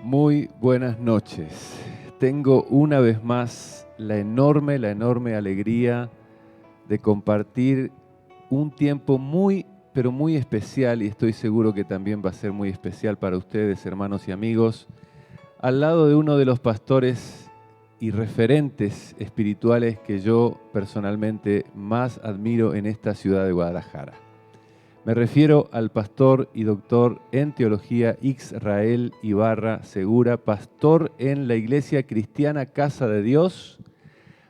Muy buenas noches. Tengo una vez más la enorme alegría de compartir un tiempo muy, pero muy especial, y estoy seguro que también va a ser muy especial para ustedes, hermanos y amigos, al lado de uno de los pastores y referentes espirituales que yo personalmente más admiro en esta ciudad de Guadalajara. Me refiero al pastor y doctor en teología Israel Ibarra Segura, pastor en la Iglesia Cristiana Casa de Dios,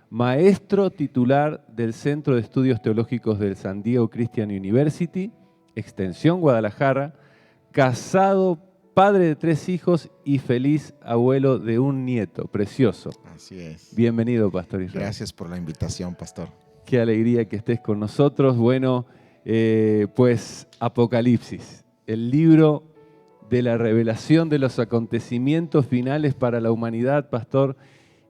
maestro titular del Centro de Estudios Teológicos del San Diego Christian University, Extensión Guadalajara, casado, padre de 3 hijos y feliz abuelo de un nieto. Precioso. Así es. Bienvenido, pastor Israel. Gracias por la invitación, pastor. Qué alegría que estés con nosotros. Bueno, pues Apocalipsis, el libro de la revelación de los acontecimientos finales para la humanidad, pastor,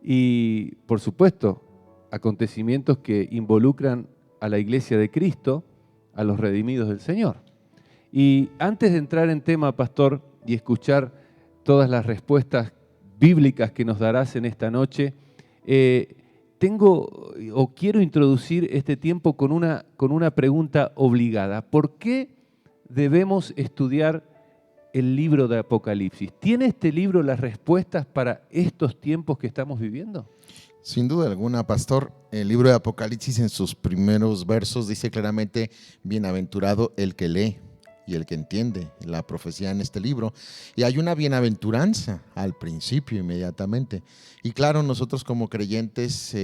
y por supuesto, acontecimientos que involucran a la Iglesia de Cristo, a los redimidos del Señor. Y antes de entrar en tema, pastor, y escuchar todas las respuestas bíblicas que nos darás en esta noche, quiero introducir este tiempo con una pregunta obligada. ¿Por qué debemos estudiar el libro de Apocalipsis? ¿Tiene este libro las respuestas para estos tiempos que estamos viviendo? Sin duda alguna, pastor. El libro de Apocalipsis en sus primeros versos dice claramente: bienaventurado el que lee y el que entiende la profecía en este libro. Y hay una bienaventuranza al principio, inmediatamente. Y claro, nosotros como creyentes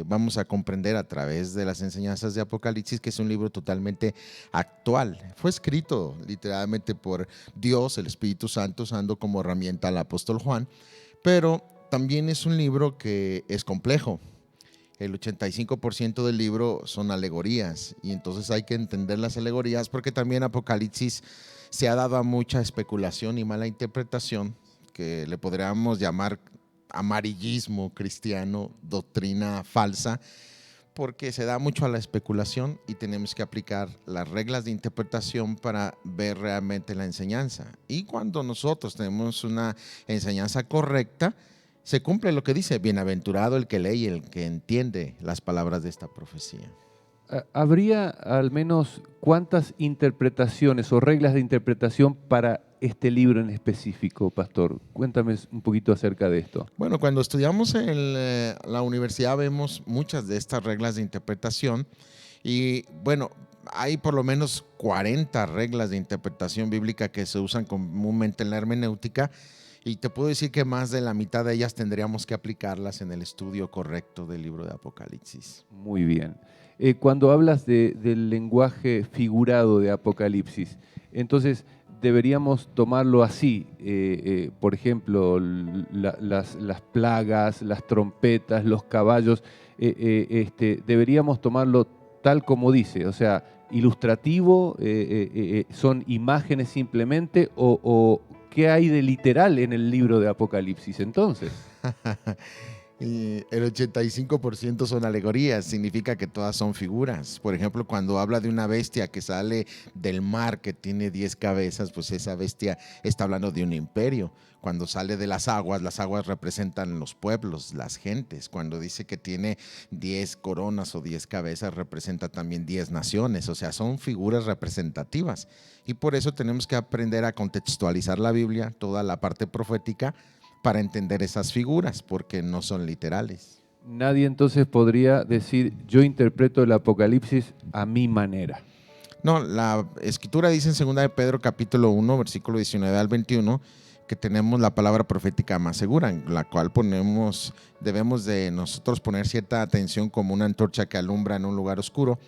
vamos a comprender a través de las enseñanzas de Apocalipsis que es un libro totalmente actual. Fue escrito literalmente por Dios, el Espíritu Santo, usando como herramienta al apóstol Juan, pero también es un libro que es complejo. El 85% del libro son alegorías, y entonces hay que entender las alegorías, porque también Apocalipsis se ha dado a mucha especulación y mala interpretación, que le podríamos llamar amarillismo cristiano, doctrina falsa, porque se da mucho a la especulación y tenemos que aplicar las reglas de interpretación para ver realmente la enseñanza. Y cuando nosotros tenemos una enseñanza correcta, se cumple lo que dice: bienaventurado el que lee y el que entiende las palabras de esta profecía. ¿Habría al menos cuántas interpretaciones o reglas de interpretación para este libro en específico, pastor? Cuéntame un poquito acerca de esto. Bueno, cuando estudiamos en la universidad vemos muchas de estas reglas de interpretación, y bueno, hay por lo menos 40 reglas de interpretación bíblica que se usan comúnmente en la hermenéutica. Y te puedo decir que más de la mitad de ellas tendríamos que aplicarlas en el estudio correcto del libro de Apocalipsis. Muy bien. Cuando hablas del lenguaje figurado de Apocalipsis, entonces deberíamos tomarlo así. Por ejemplo, las plagas, las trompetas, los caballos, deberíamos tomarlo tal como dice, o sea, ilustrativo, son imágenes simplemente, o ¿qué hay de literal en el libro de Apocalipsis entonces? Y el 85% son alegorías, significa que todas son figuras. Por ejemplo, cuando habla de una bestia que sale del mar, que tiene 10 cabezas, pues esa bestia está hablando de un imperio. Cuando sale de las aguas representan los pueblos, las gentes. Cuando dice que tiene 10 coronas o 10 cabezas, representa también 10 naciones. O sea, son figuras representativas. Y por eso tenemos que aprender a contextualizar la Biblia, toda la parte profética, para entender esas figuras, porque no son literales. Nadie entonces podría decir: yo interpreto el Apocalipsis a mi manera. No, la Escritura dice en 2 de Pedro capítulo 1, versículo 19 al 21, que tenemos la palabra profética más segura, en la cual debemos de nosotros poner cierta atención como una antorcha que alumbra en un lugar oscuro.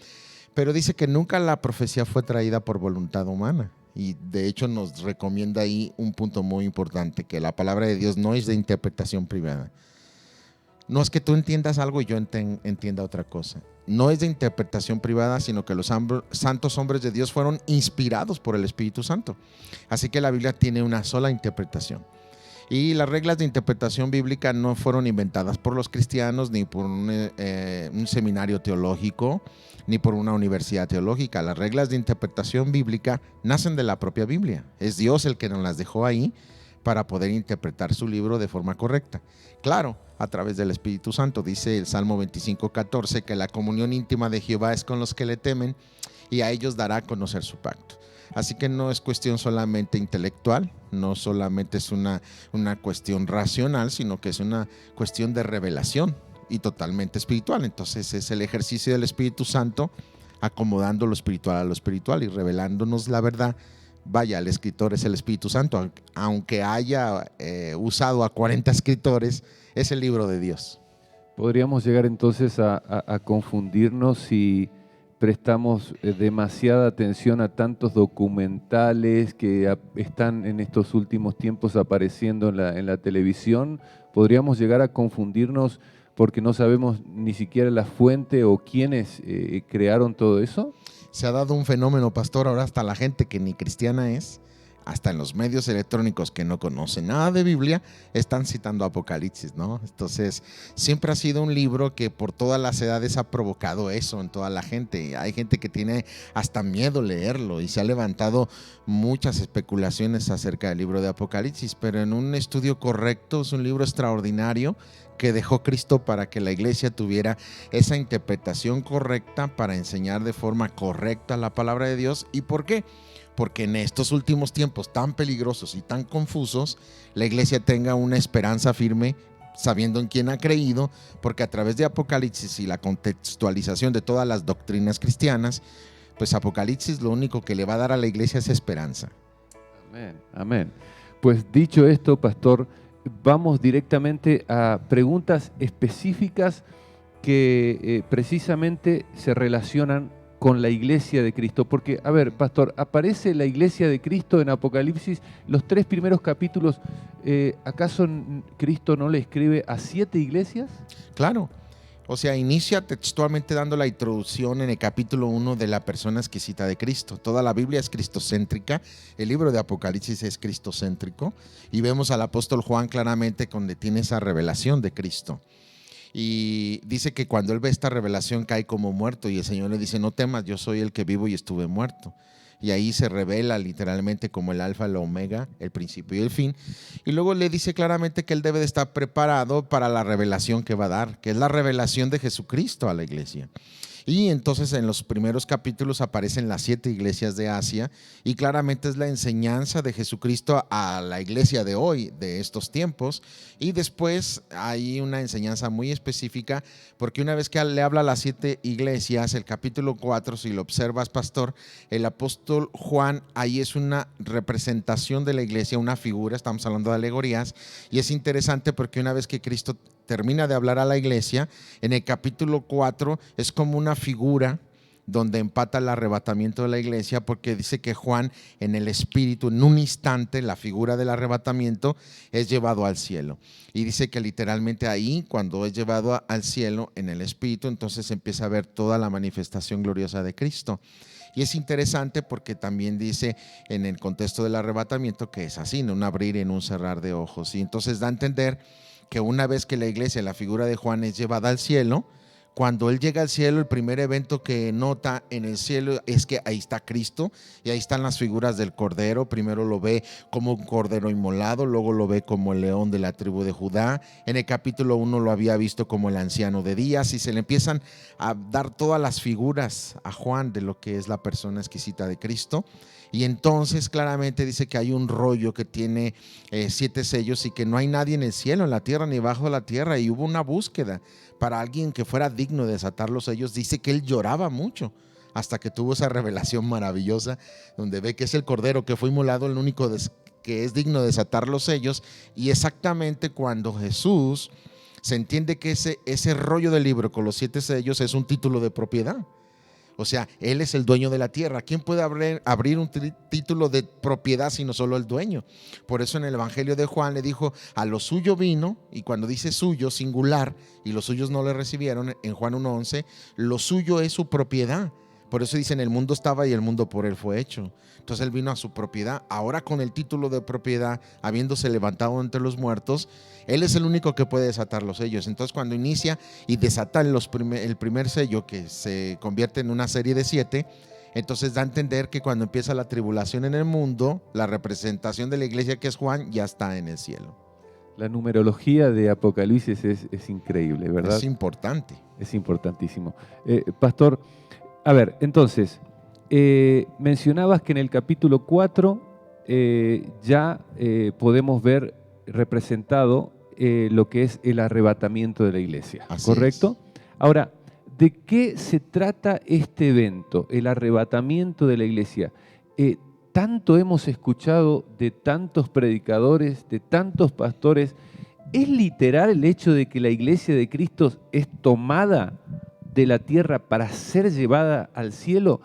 Pero dice que nunca la profecía fue traída por voluntad humana. Y de hecho nos recomienda ahí un punto muy importante: que la palabra de Dios no es de interpretación privada. No es que tú entiendas algo y yo entienda otra cosa. No es de interpretación privada, sino que los santos hombres de Dios fueron inspirados por el Espíritu Santo. Así que la Biblia tiene una sola interpretación. Y las reglas de interpretación bíblica no fueron inventadas por los cristianos, ni por un seminario teológico, ni por una universidad teológica. Las reglas de interpretación bíblica nacen de la propia Biblia. Es Dios el que nos las dejó ahí para poder interpretar su libro de forma correcta. Claro, a través del Espíritu Santo. Dice el Salmo 25:14 que la comunión íntima de Jehová es con los que le temen y a ellos dará a conocer su pacto. Así que no es cuestión solamente intelectual, no solamente es una cuestión racional, sino que es una cuestión de revelación y totalmente espiritual. Entonces es el ejercicio del Espíritu Santo acomodando lo espiritual a lo espiritual y revelándonos la verdad. Vaya, el escritor es el Espíritu Santo, aunque haya usado a 40 escritores, es el libro de Dios. Podríamos llegar entonces a confundirnos si prestamos demasiada atención a tantos documentales que están en estos últimos tiempos apareciendo en la televisión. Podríamos llegar a confundirnos porque no sabemos ni siquiera la fuente o quiénes crearon todo eso. Se ha dado un fenómeno, pastor, ahora hasta la gente que ni cristiana es, hasta en los medios electrónicos que no conocen nada de Biblia, están citando Apocalipsis, ¿no? Entonces, siempre ha sido un libro que por todas las edades ha provocado eso en toda la gente. Hay gente que tiene hasta miedo leerlo y se ha levantado muchas especulaciones acerca del libro de Apocalipsis, pero en un estudio correcto es un libro extraordinario que dejó Cristo para que la iglesia tuviera esa interpretación correcta para enseñar de forma correcta la palabra de Dios. ¿Y por qué? Porque en estos últimos tiempos tan peligrosos y tan confusos, la iglesia tenga una esperanza firme sabiendo en quién ha creído, porque a través de Apocalipsis y la contextualización de todas las doctrinas cristianas, pues Apocalipsis lo único que le va a dar a la iglesia es esperanza. Amén, amén. Pues dicho esto, pastor, vamos directamente a preguntas específicas que precisamente se relacionan con la iglesia de Cristo. Porque, a ver, pastor, aparece la iglesia de Cristo en Apocalipsis, los 3 primeros capítulos. ¿Acaso Cristo no le escribe a 7 iglesias? Claro. O sea, inicia textualmente dando la introducción en el capítulo 1 de la persona exquisita de Cristo. Toda la Biblia es cristocéntrica, el libro de Apocalipsis es cristocéntrico y vemos al apóstol Juan claramente donde tiene esa revelación de Cristo. Y dice que cuando él ve esta revelación cae como muerto y el Señor le dice: no temas, yo soy el que vivo y estuve muerto. Y ahí se revela literalmente como el alfa, el omega, el principio y el fin. Y luego le dice claramente que él debe de estar preparado para la revelación que va a dar, que es la revelación de Jesucristo a la iglesia. Y entonces en los primeros capítulos aparecen las 7 iglesias de Asia y claramente es la enseñanza de Jesucristo a la iglesia de hoy, de estos tiempos. Y después hay una enseñanza muy específica, porque una vez que le habla a las 7 iglesias, el capítulo 4, si lo observas, pastor, el apóstol Juan ahí es una representación de la iglesia, una figura, estamos hablando de alegorías, y es interesante porque una vez que Cristo termina de hablar a la iglesia, en el capítulo 4 es como una figura donde empata el arrebatamiento de la iglesia, porque dice que Juan en el espíritu, en un instante, la figura del arrebatamiento es llevado al cielo. Y dice que literalmente ahí, cuando es llevado al cielo en el espíritu, entonces empieza a ver toda la manifestación gloriosa de Cristo. Y es interesante porque también dice en el contexto del arrebatamiento que es así, en un abrir y en un cerrar de ojos. Y entonces da a entender que una vez que la iglesia, la figura de Juan, es llevada al cielo, cuando él llega al cielo, el primer evento que nota en el cielo es que ahí está Cristo y ahí están las figuras del Cordero. Primero lo ve como un Cordero inmolado, luego lo ve como el león de la tribu de Judá. En el capítulo 1 lo había visto como el anciano de días y se le empiezan a dar todas las figuras a Juan de lo que es la persona exquisita de Cristo. Y entonces claramente dice que hay un rollo que tiene 7 sellos y que no hay nadie en el cielo, en la tierra ni bajo la tierra. Y hubo una búsqueda para alguien que fuera digno de desatar los sellos. Dice que él lloraba mucho hasta que tuvo esa revelación maravillosa donde ve que es el Cordero que fue inmolado, el único que es digno de desatar los sellos. Y exactamente cuando Jesús se entiende que ese rollo del libro con los 7 sellos es un título de propiedad. O sea, Él es el dueño de la tierra. ¿Quién puede abrir un título de propiedad sino solo el dueño? Por eso en el Evangelio de Juan le dijo: a lo suyo vino, y cuando dice suyo, singular, y los suyos no le recibieron, en Juan 1:11, lo suyo es su propiedad. Por eso dice: en el mundo estaba y el mundo por Él fue hecho. Entonces Él vino a su propiedad. Ahora con el título de propiedad, habiéndose levantado entre los muertos, Él es el único que puede desatar los sellos. Entonces cuando inicia y desata el primer sello, que se convierte en una serie de 7, Entonces da a entender que cuando empieza la tribulación en el mundo, la representación de la iglesia, que es Juan, ya está en el cielo. La numerología de Apocalipsis es increíble, ¿verdad? Es importante. Es importantísimo. Pastor, a ver, entonces, mencionabas que en el capítulo 4 ya podemos ver representado lo que es el arrebatamiento de la iglesia, Así ¿correcto? Ahora, ¿de qué se trata este evento, el arrebatamiento de la iglesia? Tanto hemos escuchado de tantos predicadores, de tantos pastores. ¿Es literal el hecho de que la iglesia de Cristo es tomada de la tierra para ser llevada al cielo?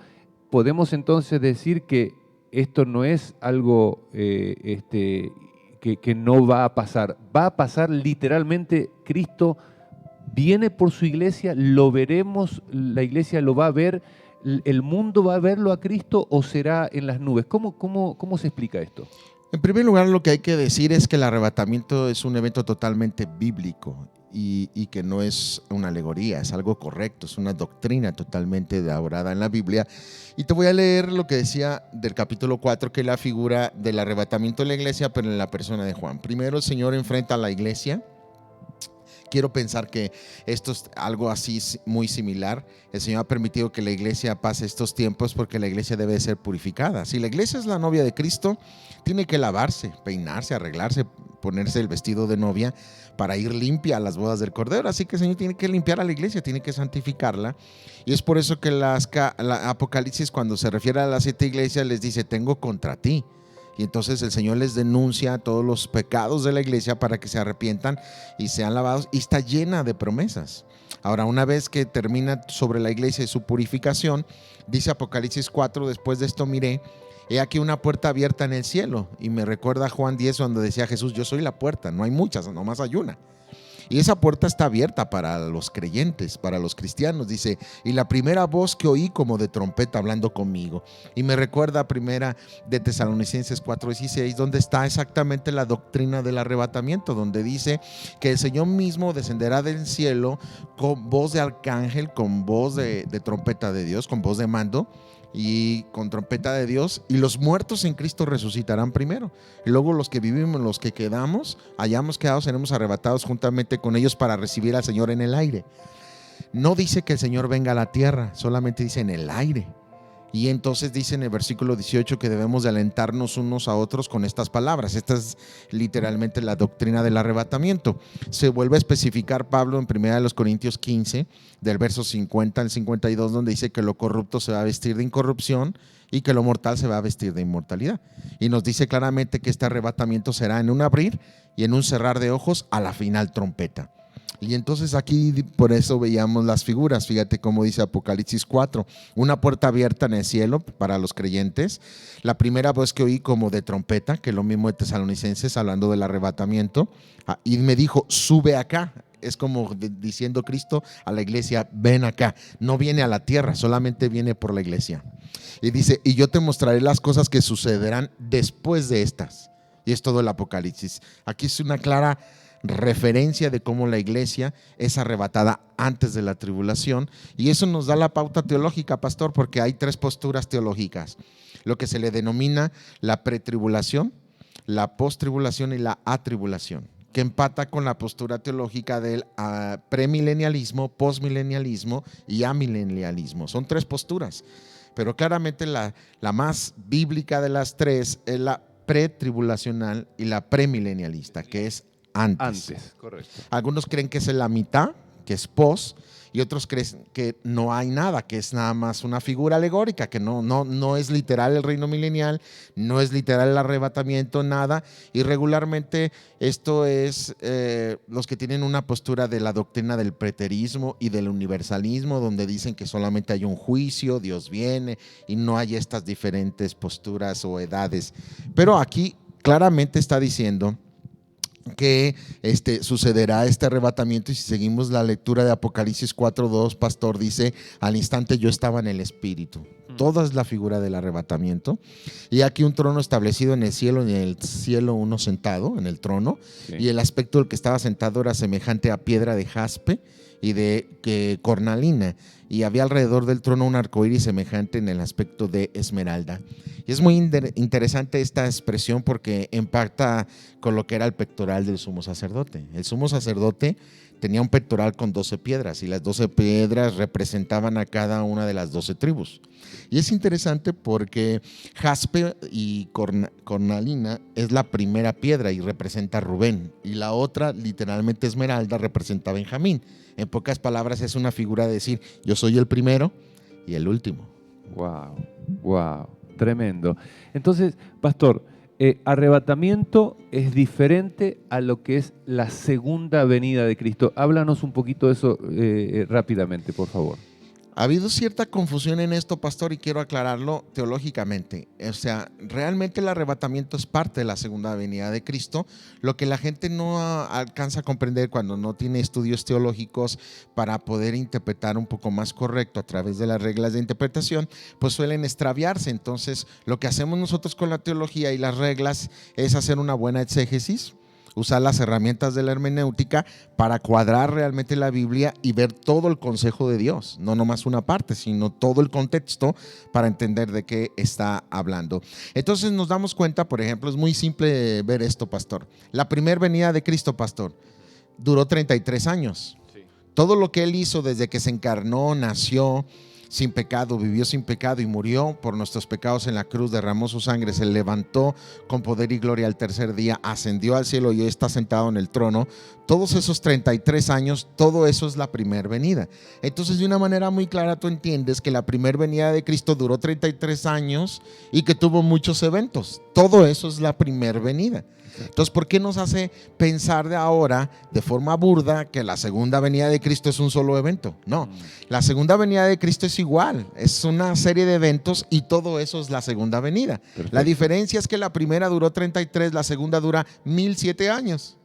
¿Podemos entonces decir que esto no es algo que no va a pasar? ¿Va a pasar literalmente? Cristo viene por su iglesia, lo veremos, la iglesia lo va a ver, el mundo va a verlo a Cristo, o será en las nubes. ¿Cómo se explica esto? En primer lugar, lo que hay que decir es que el arrebatamiento es un evento totalmente bíblico y que no es una alegoría, es algo correcto, es una doctrina totalmente elaborada en la Biblia. Y te voy a leer lo que decía del capítulo 4, que es la figura del arrebatamiento de la iglesia, pero en la persona de Juan. Primero, el Señor enfrenta a la iglesia. Quiero pensar que esto es algo así muy similar. El Señor ha permitido que la iglesia pase estos tiempos porque la iglesia debe ser purificada. Si la iglesia es la novia de Cristo, tiene que lavarse, peinarse, arreglarse, ponerse el vestido de novia para ir limpia a las bodas del Cordero. Así que el Señor tiene que limpiar a la iglesia, tiene que santificarla. Y es por eso que la Apocalipsis, cuando se refiere a las 7 iglesias, les dice: tengo contra ti. Y entonces el Señor les denuncia todos los pecados de la iglesia para que se arrepientan y sean lavados, y está llena de promesas. Ahora, una vez que termina sobre la iglesia y su purificación, dice Apocalipsis 4, después de esto miré, he aquí una puerta abierta en el cielo. Y me recuerda a Juan 10, cuando decía Jesús: yo soy la puerta, no hay muchas, nomás hay una. Y esa puerta está abierta para los creyentes, para los cristianos. Dice: y la primera voz que oí como de trompeta hablando conmigo. Y me recuerda a primera de Tesalonicenses 4:16, donde está exactamente la doctrina del arrebatamiento, donde dice que el Señor mismo descenderá del cielo con voz de arcángel, con voz de trompeta de Dios, con voz de mando y con trompeta de Dios, y los muertos en Cristo resucitarán primero, y luego los que vivimos, los que quedamos, hayamos quedado, seremos arrebatados juntamente con ellos para recibir al Señor en el aire. No dice que el Señor venga a la tierra, solamente dice en el aire. Y entonces dice en el versículo 18 que debemos de alentarnos unos a otros con estas palabras. Esta es literalmente la doctrina del arrebatamiento. Se vuelve a especificar Pablo en 1 Corintios 15, del verso 50 al 52, donde dice que lo corrupto se va a vestir de incorrupción y que lo mortal se va a vestir de inmortalidad. Y nos dice claramente que este arrebatamiento será en un abrir y en un cerrar de ojos a la final trompeta. Y entonces aquí por eso veíamos las figuras. Fíjate cómo dice Apocalipsis 4: una puerta abierta en el cielo para los creyentes. La primera voz que oí como de trompeta, que es lo mismo de Tesalonicenses, hablando del arrebatamiento. Y me dijo: sube acá. Es como diciendo Cristo a la iglesia: ven acá. No viene a la tierra, solamente viene por la iglesia. Y dice: y yo te mostraré las cosas que sucederán después de estas. Y es todo el Apocalipsis. Aquí es una clara referencia de cómo la iglesia es arrebatada antes de la tribulación, y eso nos da la pauta teológica, pastor, porque hay 3 posturas teológicas: lo que se le denomina la pretribulación, la postribulación y la atribulación, que empata con la postura teológica del premilenialismo, postmilenialismo y amilenialismo. Son 3 posturas, pero claramente la más bíblica de las 3 es la pretribulacional y la premilenialista, que es antes, correcto. Algunos creen que es en la mitad, que es post, y otros creen que no hay nada, que es nada más una figura alegórica, que no es literal el reino milenial, no es literal el arrebatamiento, nada. Y regularmente esto es los que tienen una postura de la doctrina del preterismo y del universalismo, donde dicen que solamente hay un juicio, Dios viene, y no hay estas diferentes posturas o edades. Pero aquí claramente está diciendo que sucederá este arrebatamiento. Y si seguimos la lectura de Apocalipsis 4:2, pastor, dice: al instante yo estaba en el Espíritu. Toda es la figura del arrebatamiento. Y aquí un trono establecido en el cielo, y en el cielo uno sentado en el trono. Sí. Y el aspecto del que estaba sentado era semejante a piedra de jaspe y de cornalina. y había alrededor del trono un arcoíris semejante en el aspecto de esmeralda. Y es muy interesante esta expresión porque impacta con lo que era el pectoral del sumo sacerdote. El sumo sacerdote tenía un pectoral con 12 piedras y las 12 piedras representaban a cada una de las 12 tribus. Y es interesante porque jaspe y cornalina es la primera piedra y representa a Rubén, y la otra, literalmente esmeralda, representa a Benjamín. En pocas palabras, es una figura de decir, yo soy el primero y el último. Wow, tremendo. Entonces, pastor, arrebatamiento es diferente a lo que es la segunda venida de Cristo. Háblanos un poquito de eso rápidamente, por favor. Ha habido cierta confusión en esto, pastor, y quiero aclararlo teológicamente. O sea, realmente el arrebatamiento es parte de la segunda venida de Cristo. Lo que la gente no alcanza a comprender cuando no tiene estudios teológicos para poder interpretar un poco más correcto a través de las reglas de interpretación, pues suelen extraviarse. Entonces, lo que hacemos nosotros con la teología y las reglas es hacer una buena exégesis, usar las herramientas de la hermenéutica para cuadrar realmente la Biblia y ver todo el consejo de Dios, no nomás una parte, sino todo el contexto para entender de qué está hablando. Entonces nos damos cuenta, por ejemplo, es muy simple ver esto, pastor. La primera venida de Cristo, pastor, duró 33 años. Sí. Todo lo que Él hizo desde que se encarnó, nació sin pecado, vivió sin pecado y murió por nuestros pecados en la cruz, derramó su sangre, se levantó con poder y gloria al tercer día, ascendió al cielo y hoy está sentado en el trono. Todos esos 33 años, todo eso es la primera venida. Entonces, de una manera muy clara tú entiendes que la primera venida de Cristo duró 33 años y que tuvo muchos eventos. Todo eso es la primera venida. Entonces, ¿por qué nos hace pensar de ahora de forma burda que la segunda venida de Cristo es un solo evento? No, la segunda venida de Cristo es igual, es una serie de eventos y todo eso es la segunda venida. Perfecto. La diferencia es que la primera duró 33, la segunda dura 1007 años.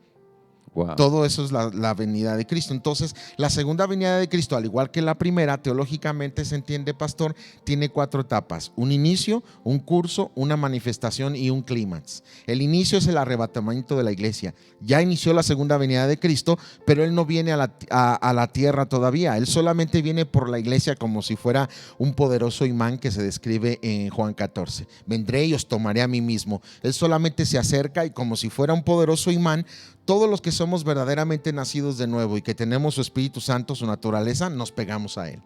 Wow. Todo eso es la venida de Cristo. Entonces, la segunda venida de Cristo, al igual que la primera, teológicamente se entiende, pastor, tiene 4 etapas: un inicio, un curso, una manifestación y un clímax. El inicio es el arrebatamiento de la iglesia. Ya inició la segunda venida de Cristo, pero Él no viene a la tierra todavía. Él solamente viene por la iglesia como si fuera un poderoso imán que se describe en Juan 14. Vendré y os tomaré a mí mismo. Él solamente se acerca y como si fuera un poderoso imán, todos los que somos verdaderamente nacidos de nuevo y que tenemos su Espíritu Santo, su naturaleza, nos pegamos a Él.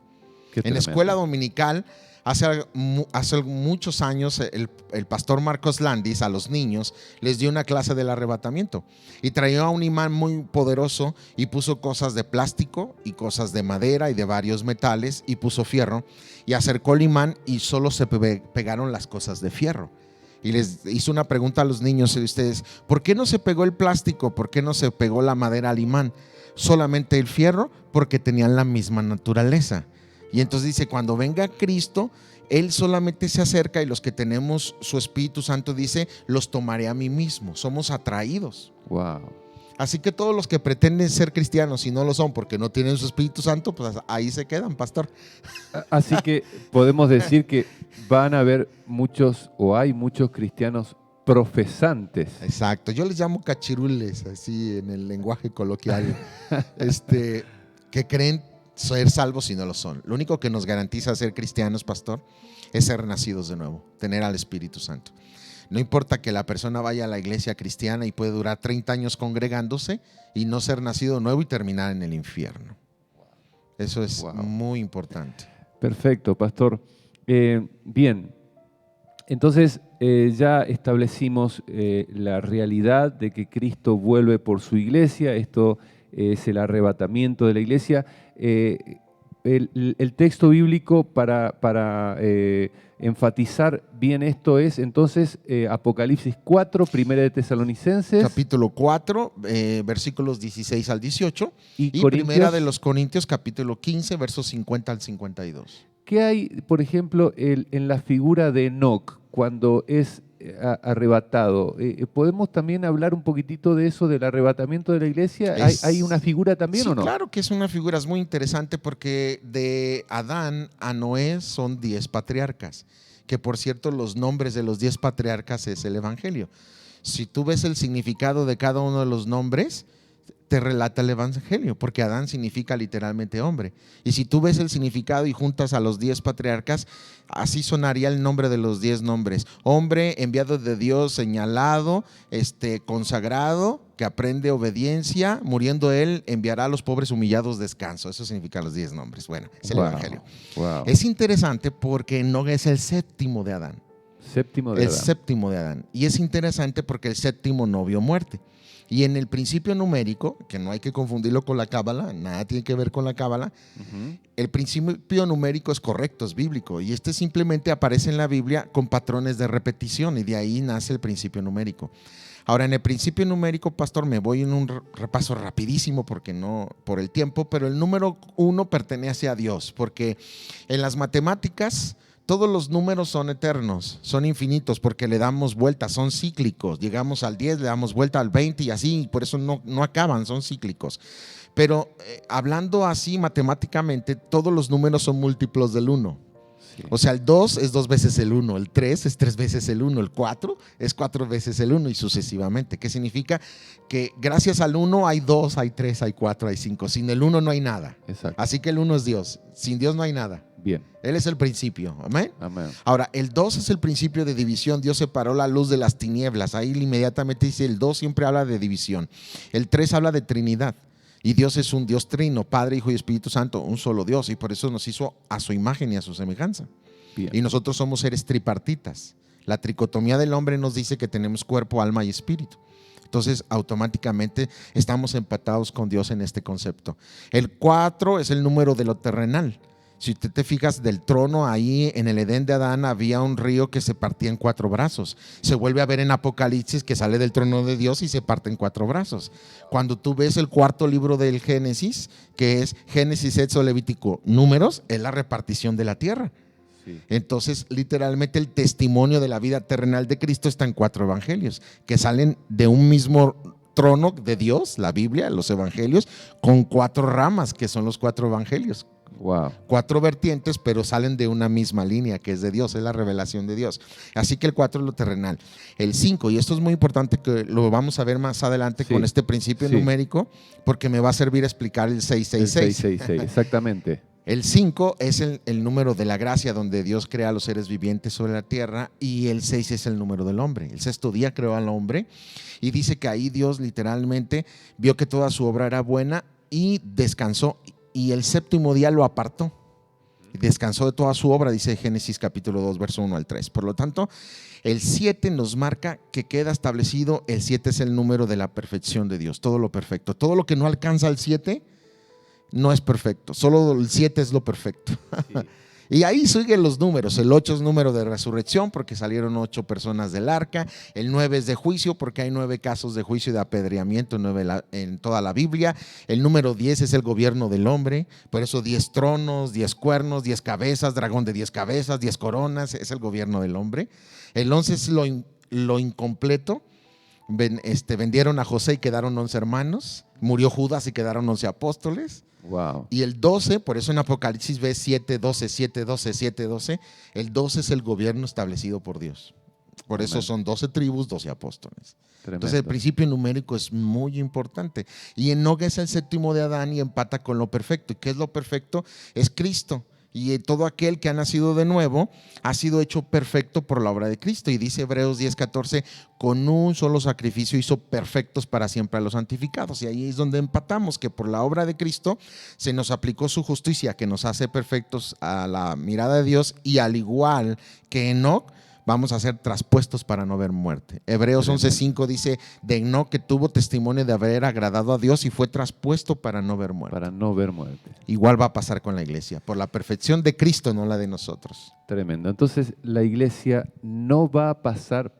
En la escuela dominical, hace muchos años, el pastor Marcos Landis a los niños les dio una clase del arrebatamiento y traía a un imán muy poderoso y puso cosas de plástico y cosas de madera y de varios metales y puso fierro y acercó el imán y solo se pegaron las cosas de fierro. Y les hizo una pregunta a los niños y ustedes: ¿por qué no se pegó el plástico? ¿Por qué no se pegó la madera al imán? Solamente el fierro, porque tenían la misma naturaleza. Y entonces dice, cuando venga Cristo, Él solamente se acerca y los que tenemos su Espíritu Santo, dice, los tomaré a mí mismo. Somos atraídos. Wow. Así que todos los que pretenden ser cristianos y no lo son porque no tienen su Espíritu Santo, pues ahí se quedan, pastor. Así que podemos decir que van a haber muchos o hay muchos cristianos profesantes. Exacto, yo les llamo cachirules, así en el lenguaje coloquial, que creen ser salvos y no lo son. Lo único que nos garantiza ser cristianos, pastor, es ser nacidos de nuevo, tener al Espíritu Santo. No importa que la persona vaya a la iglesia cristiana y puede durar 30 años congregándose y no ser nacido de nuevo y terminar en el infierno. Eso es muy importante. Perfecto, pastor. Bien, entonces ya establecimos la realidad de que Cristo vuelve por su iglesia. Esto es el arrebatamiento de la iglesia. El texto bíblico para enfatizar bien esto es entonces Apocalipsis 4, Primera de Tesalonicenses. Capítulo 4, versículos 16 al 18 y Primera de los Corintios, capítulo 15, versos 50 al 52. ¿Qué hay, por ejemplo, en la figura de Enoc cuando es arrebatado? ¿Podemos también hablar un poquitito de eso, del arrebatamiento de la iglesia? ¿Hay una figura también sí, o no? Claro que es una figura, es muy interesante porque de Adán a Noé son 10 patriarcas, que por cierto los nombres de los 10 patriarcas es el Evangelio. Si tú ves el significado de cada uno de los nombres, te relata el Evangelio, porque Adán significa literalmente hombre. Y si tú ves el significado y juntas a los 10 patriarcas, así sonaría el nombre de los 10 nombres. Hombre enviado de Dios, señalado, consagrado, que aprende obediencia, muriendo él, enviará a los pobres humillados descanso. Eso significa los 10 nombres. Bueno, es el Evangelio. Wow. Es interesante porque Enoc es el séptimo de Adán. Séptimo de Adán. Y es interesante porque el séptimo no vio muerte. Y en el principio numérico, que no hay que confundirlo con la cábala, nada tiene que ver con la cábala, el principio numérico es correcto, es bíblico, y simplemente aparece en la Biblia con patrones de repetición, y de ahí nace el principio numérico. Ahora, en el principio numérico, pastor, me voy en un repaso rapidísimo porque no por el tiempo, pero el número 1 pertenece a Dios, porque en las matemáticas todos los números son eternos, son infinitos porque le damos vueltas, son cíclicos. Llegamos al 10, le damos vuelta al 20 y así, por eso no acaban, son cíclicos. Pero hablando así matemáticamente, todos los números son múltiplos del 1. Sí. O sea, el 2 es 2 veces el 1, el 3 es 3 veces el 1, el 4 es 4 veces el 1 y sucesivamente. ¿Qué significa? Que gracias al 1 hay 2, hay 3, hay 4, hay 5. Sin el 1 no hay nada. Exacto. Así que el 1 es Dios. Sin Dios no hay nada. Bien. Él es el principio. Amén. Amén. Ahora, el 2 es el principio de división. Dios separó la luz de las tinieblas. Ahí inmediatamente dice el 2 siempre habla de división. El 3 habla de Trinidad. Y Dios es un Dios trino, Padre, Hijo y Espíritu Santo, un solo Dios. Y por eso nos hizo a su imagen y a su semejanza. Bien. Y nosotros somos seres tripartitas. La tricotomía del hombre nos dice que tenemos cuerpo, alma y espíritu. Entonces, automáticamente estamos empatados con Dios en este concepto. El 4 es el número de lo terrenal. Si usted te fijas, del trono ahí en el Edén de Adán había un río que se partía en 4 brazos. Se vuelve a ver en Apocalipsis que sale del trono de Dios y se parte en 4 brazos. Cuando tú ves el 4 libro del Génesis, que es Génesis, Éxodo, Levítico, Números, es la repartición de la tierra. Sí. Entonces, literalmente el testimonio de la vida terrenal de Cristo está en 4 evangelios, que salen de un mismo trono de Dios, la Biblia, los evangelios, con 4 ramas, que son los 4 evangelios. Wow. 4 vertientes, pero salen de una misma línea que es de Dios, es la revelación de Dios. Así que el 4 es lo terrenal. El 5, y esto es muy importante que lo vamos a ver más adelante con este principio numérico, porque me va a servir a explicar el 666. El 666, exactamente. El 5 es el número de la gracia donde Dios crea a los seres vivientes sobre la tierra, y el 6 es el número del hombre. El 6º día creó al hombre y dice que ahí Dios literalmente vio que toda su obra era buena y descansó. Y el 7º día lo apartó y descansó de toda su obra, dice Génesis capítulo 2, verso 1 al 3. Por lo tanto, el 7 nos marca que queda establecido, el 7 es el número de la perfección de Dios, todo lo perfecto. Todo lo que no alcanza el 7 no es perfecto, solo el 7 es lo perfecto. Sí. Y ahí siguen los números. El 8 es número de resurrección porque salieron 8 personas del arca. El 9 es de juicio porque hay 9 casos de juicio y de apedreamiento en toda la Biblia. El número 10 es el gobierno del hombre. Por eso 10 tronos, 10 cuernos, 10 cabezas, dragón de 10 cabezas, 10 coronas. Es el gobierno del hombre. El 11 es lo incompleto. Vendieron a José y quedaron 11 hermanos. Murió Judas y quedaron 11 apóstoles. Wow. Y el 12, por eso en Apocalipsis ves 7, 12, 7, 12, 7, 12. El 12 es el gobierno establecido por Dios. Por eso son 12 tribus, 12 apóstoles. Tremendo. Entonces el principio numérico es muy importante. Y Enoc es el 7º de Adán y empata con lo perfecto. ¿Y qué es lo perfecto? Es Cristo. Y todo aquel que ha nacido de nuevo ha sido hecho perfecto por la obra de Cristo. Y dice Hebreos 10:14, con un solo sacrificio hizo perfectos para siempre a los santificados. Y ahí es donde empatamos, que por la obra de Cristo se nos aplicó su justicia, que nos hace perfectos a la mirada de Dios. Y al igual que Enoc, vamos a ser traspuestos para no ver muerte. Hebreos 11:5 dice de Enoc que tuvo testimonio de haber agradado a Dios y fue traspuesto para no ver muerte. Para no ver muerte. Igual va a pasar con la iglesia, por la perfección de Cristo, no la de nosotros. Tremendo. Entonces la iglesia no va a pasar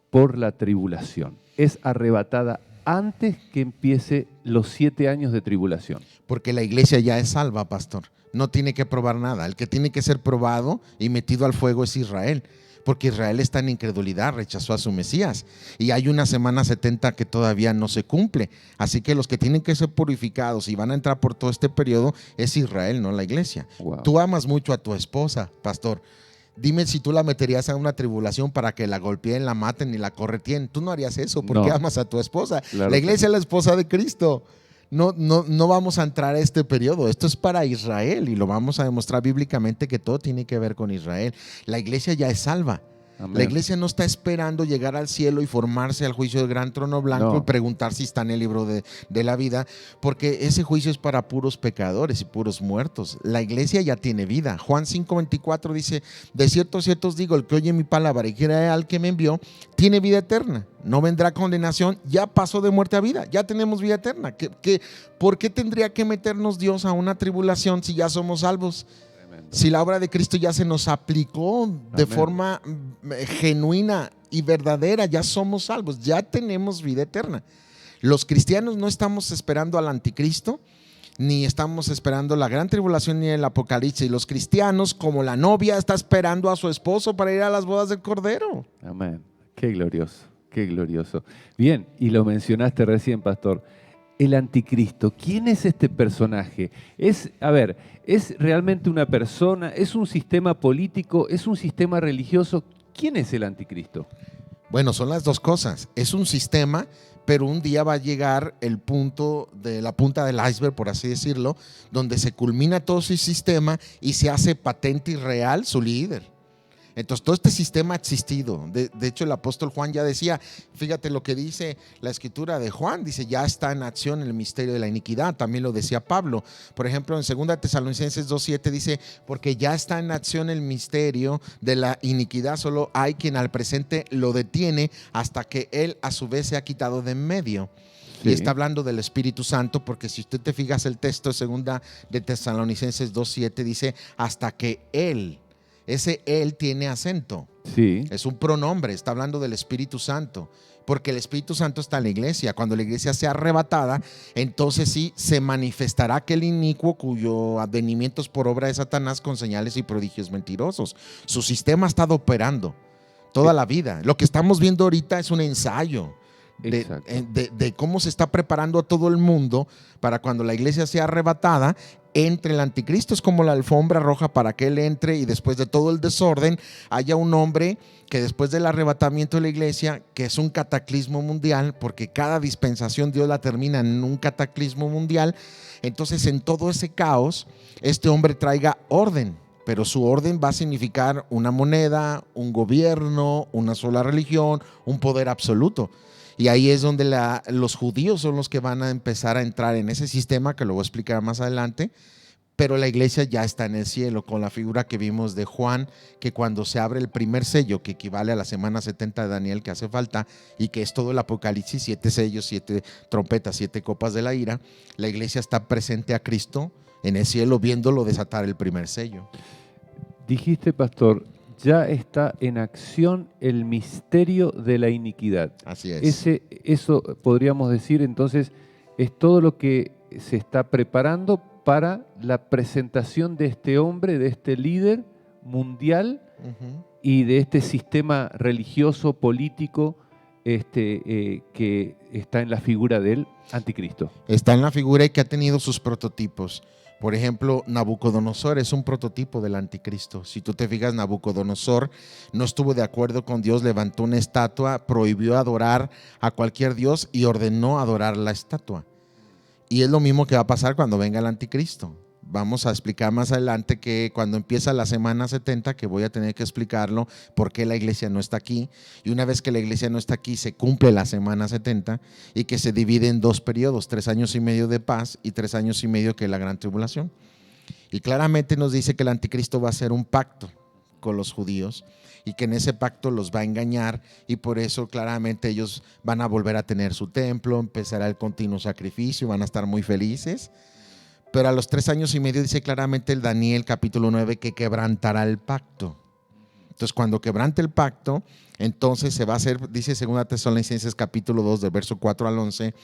por la tribulación. Es arrebatada antes que empiece los 7 años de tribulación. Porque la iglesia ya es salva, pastor. No tiene que probar nada. El que tiene que ser probado y metido al fuego es Israel. Porque Israel está en incredulidad, rechazó a su Mesías. Y hay una semana 70 que todavía no se cumple. Así que los que tienen que ser purificados y van a entrar por todo este periodo es Israel, no la iglesia. Wow. Tú amas mucho a tu esposa, pastor. Dime si tú la meterías a una tribulación para que la golpeen, la maten y la correteen. Tú no harías eso porque No. amas a tu esposa. Claro La que iglesia no. es la esposa de Cristo. No vamos a entrar a este periodo. Esto es para Israel y lo vamos a demostrar bíblicamente que todo tiene que ver con Israel. La iglesia ya es salva. La Amén. iglesia no está esperando llegar al cielo y formarse al juicio del gran trono blanco y No. preguntar si está en el libro de la vida, porque ese juicio es para puros pecadores y puros muertos. La iglesia ya tiene vida. Juan 5:24 dice: de cierto os digo, el que oye mi palabra y quiera al que me envió, tiene vida eterna. No vendrá condenación, ya pasó de muerte a vida, ya tenemos vida eterna. ¿Por qué tendría que meternos Dios a una tribulación si ya somos salvos? Si la obra de Cristo ya se nos aplicó de Amén. forma genuina y verdadera, ya somos salvos, ya tenemos vida eterna. Los cristianos no estamos esperando al anticristo, ni estamos esperando la gran tribulación ni el apocalipsis. Los cristianos, como la novia, está esperando a su esposo para ir a las bodas del Cordero. Amén. Qué glorioso, qué glorioso. Bien, y lo mencionaste recién, pastor. El anticristo, ¿quién es este personaje? ¿Es realmente una persona? ¿Es un sistema político? ¿Es un sistema religioso? ¿Quién es el anticristo? Bueno, son las dos cosas. Es un sistema, pero un día va a llegar el punto de la punta del iceberg, por así decirlo, donde se culmina todo ese sistema y se hace patente y real su líder. Entonces todo este sistema ha existido. De hecho, el apóstol Juan ya decía, fíjate lo que dice la escritura de Juan, dice: ya está en acción el misterio de la iniquidad. También lo decía Pablo, por ejemplo, en 2 Tesalonicenses 2:7 dice: porque ya está en acción el misterio de la iniquidad, solo hay quien al presente lo detiene hasta que él a su vez se ha quitado de en medio. Sí. Y está hablando del Espíritu Santo, porque si usted te fijas, el texto de Tesalonicenses 2:7 dice: hasta que él. Ese él tiene acento. Sí. Es un pronombre, está hablando del Espíritu Santo, porque el Espíritu Santo está en la iglesia. Cuando la iglesia sea arrebatada, entonces sí se manifestará aquel inicuo cuyo advenimiento es por obra de Satanás con señales y prodigios mentirosos. Su sistema ha estado operando toda la vida. Lo que estamos viendo ahorita es un ensayo de cómo se está preparando a todo el mundo para cuando la iglesia sea arrebatada, entre el anticristo. Es como la alfombra roja para que él entre y después de todo el desorden haya un hombre que después del arrebatamiento de la iglesia, que es un cataclismo mundial, porque cada dispensación Dios la termina en un cataclismo mundial. Entonces, en todo ese caos, este hombre traiga orden, pero su orden va a significar una moneda, un gobierno, una sola religión, un poder absoluto. Y ahí es donde los judíos son los que van a empezar a entrar en ese sistema, que lo voy a explicar más adelante. Pero la iglesia ya está en el cielo, con la figura que vimos de Juan, que cuando se abre el primer sello, que equivale a la semana 70 de Daniel, que hace falta, y que es todo el Apocalipsis, 7 sellos, 7 trompetas, 7 copas de la ira, la iglesia está presente a Cristo en el cielo, viéndolo desatar el primer sello. Dijiste, pastor, ya está en acción el misterio de la iniquidad. Así es. Eso podríamos decir, entonces, es todo lo que se está preparando para la presentación de este hombre, de este líder mundial y de este sistema religioso, político, que está en la figura del anticristo. Está en la figura y que ha tenido sus prototipos. Por ejemplo, Nabucodonosor es un prototipo del anticristo. Si tú te fijas, Nabucodonosor no estuvo de acuerdo con Dios, levantó una estatua, prohibió adorar a cualquier dios y ordenó adorar la estatua. Y es lo mismo que va a pasar cuando venga el anticristo. Vamos a explicar más adelante que cuando empieza la semana 70, que voy a tener que explicarlo, por qué la iglesia no está aquí. Y una vez que la iglesia no está aquí, se cumple la semana 70 y que se divide en 2 periodos, 3 años y medio de paz y 3 años y medio que es la gran tribulación. Y claramente nos dice que el anticristo va a hacer un pacto con los judíos y que en ese pacto los va a engañar, y por eso claramente ellos van a volver a tener su templo, empezará el continuo sacrificio, van a estar muy felices. Pero a los 3 años y medio dice claramente el Daniel capítulo 9 que quebrantará el pacto. Entonces, cuando quebrante el pacto, entonces se va a hacer, dice 2 Tesalonicenses capítulo 2 del verso 4 al 11,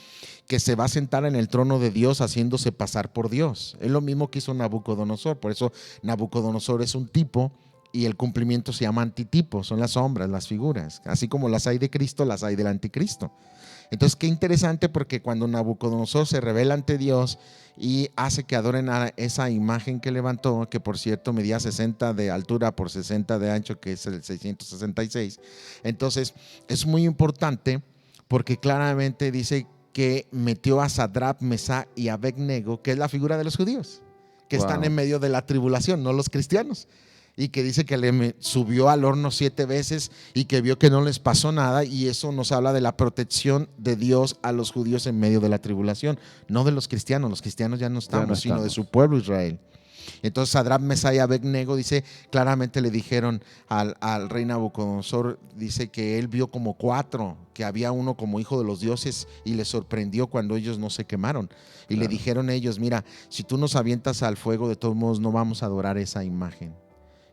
que se va a sentar en el trono de Dios haciéndose pasar por Dios. Es lo mismo que hizo Nabucodonosor. Por eso Nabucodonosor es un tipo y el cumplimiento se llama antitipo. Son las sombras, las figuras. Así como las hay de Cristo, las hay del anticristo. Entonces, qué interesante, porque cuando Nabucodonosor se revela ante Dios y hace que adoren a esa imagen que levantó, que por cierto medía 60 de altura por 60 de ancho, que es el 666. Entonces, es muy importante porque claramente dice que metió a Sadrach, Mesach y Abednego, que es la figura de los judíos, que están en medio de la tribulación, no los cristianos. Y que dice que le subió al horno 7 veces y que vio que no les pasó nada, y eso nos habla de la protección de Dios a los judíos en medio de la tribulación, no de los cristianos ya no estamos, sino de su pueblo Israel. Entonces Sadrach, Mesach y Abednego, dice, claramente le dijeron al rey Nabucodonosor, dice que él vio como 4, que había uno como hijo de los dioses, y le sorprendió cuando ellos no se quemaron. Y le dijeron ellos, mira, si tú nos avientas al fuego, de todos modos no vamos a adorar esa imagen.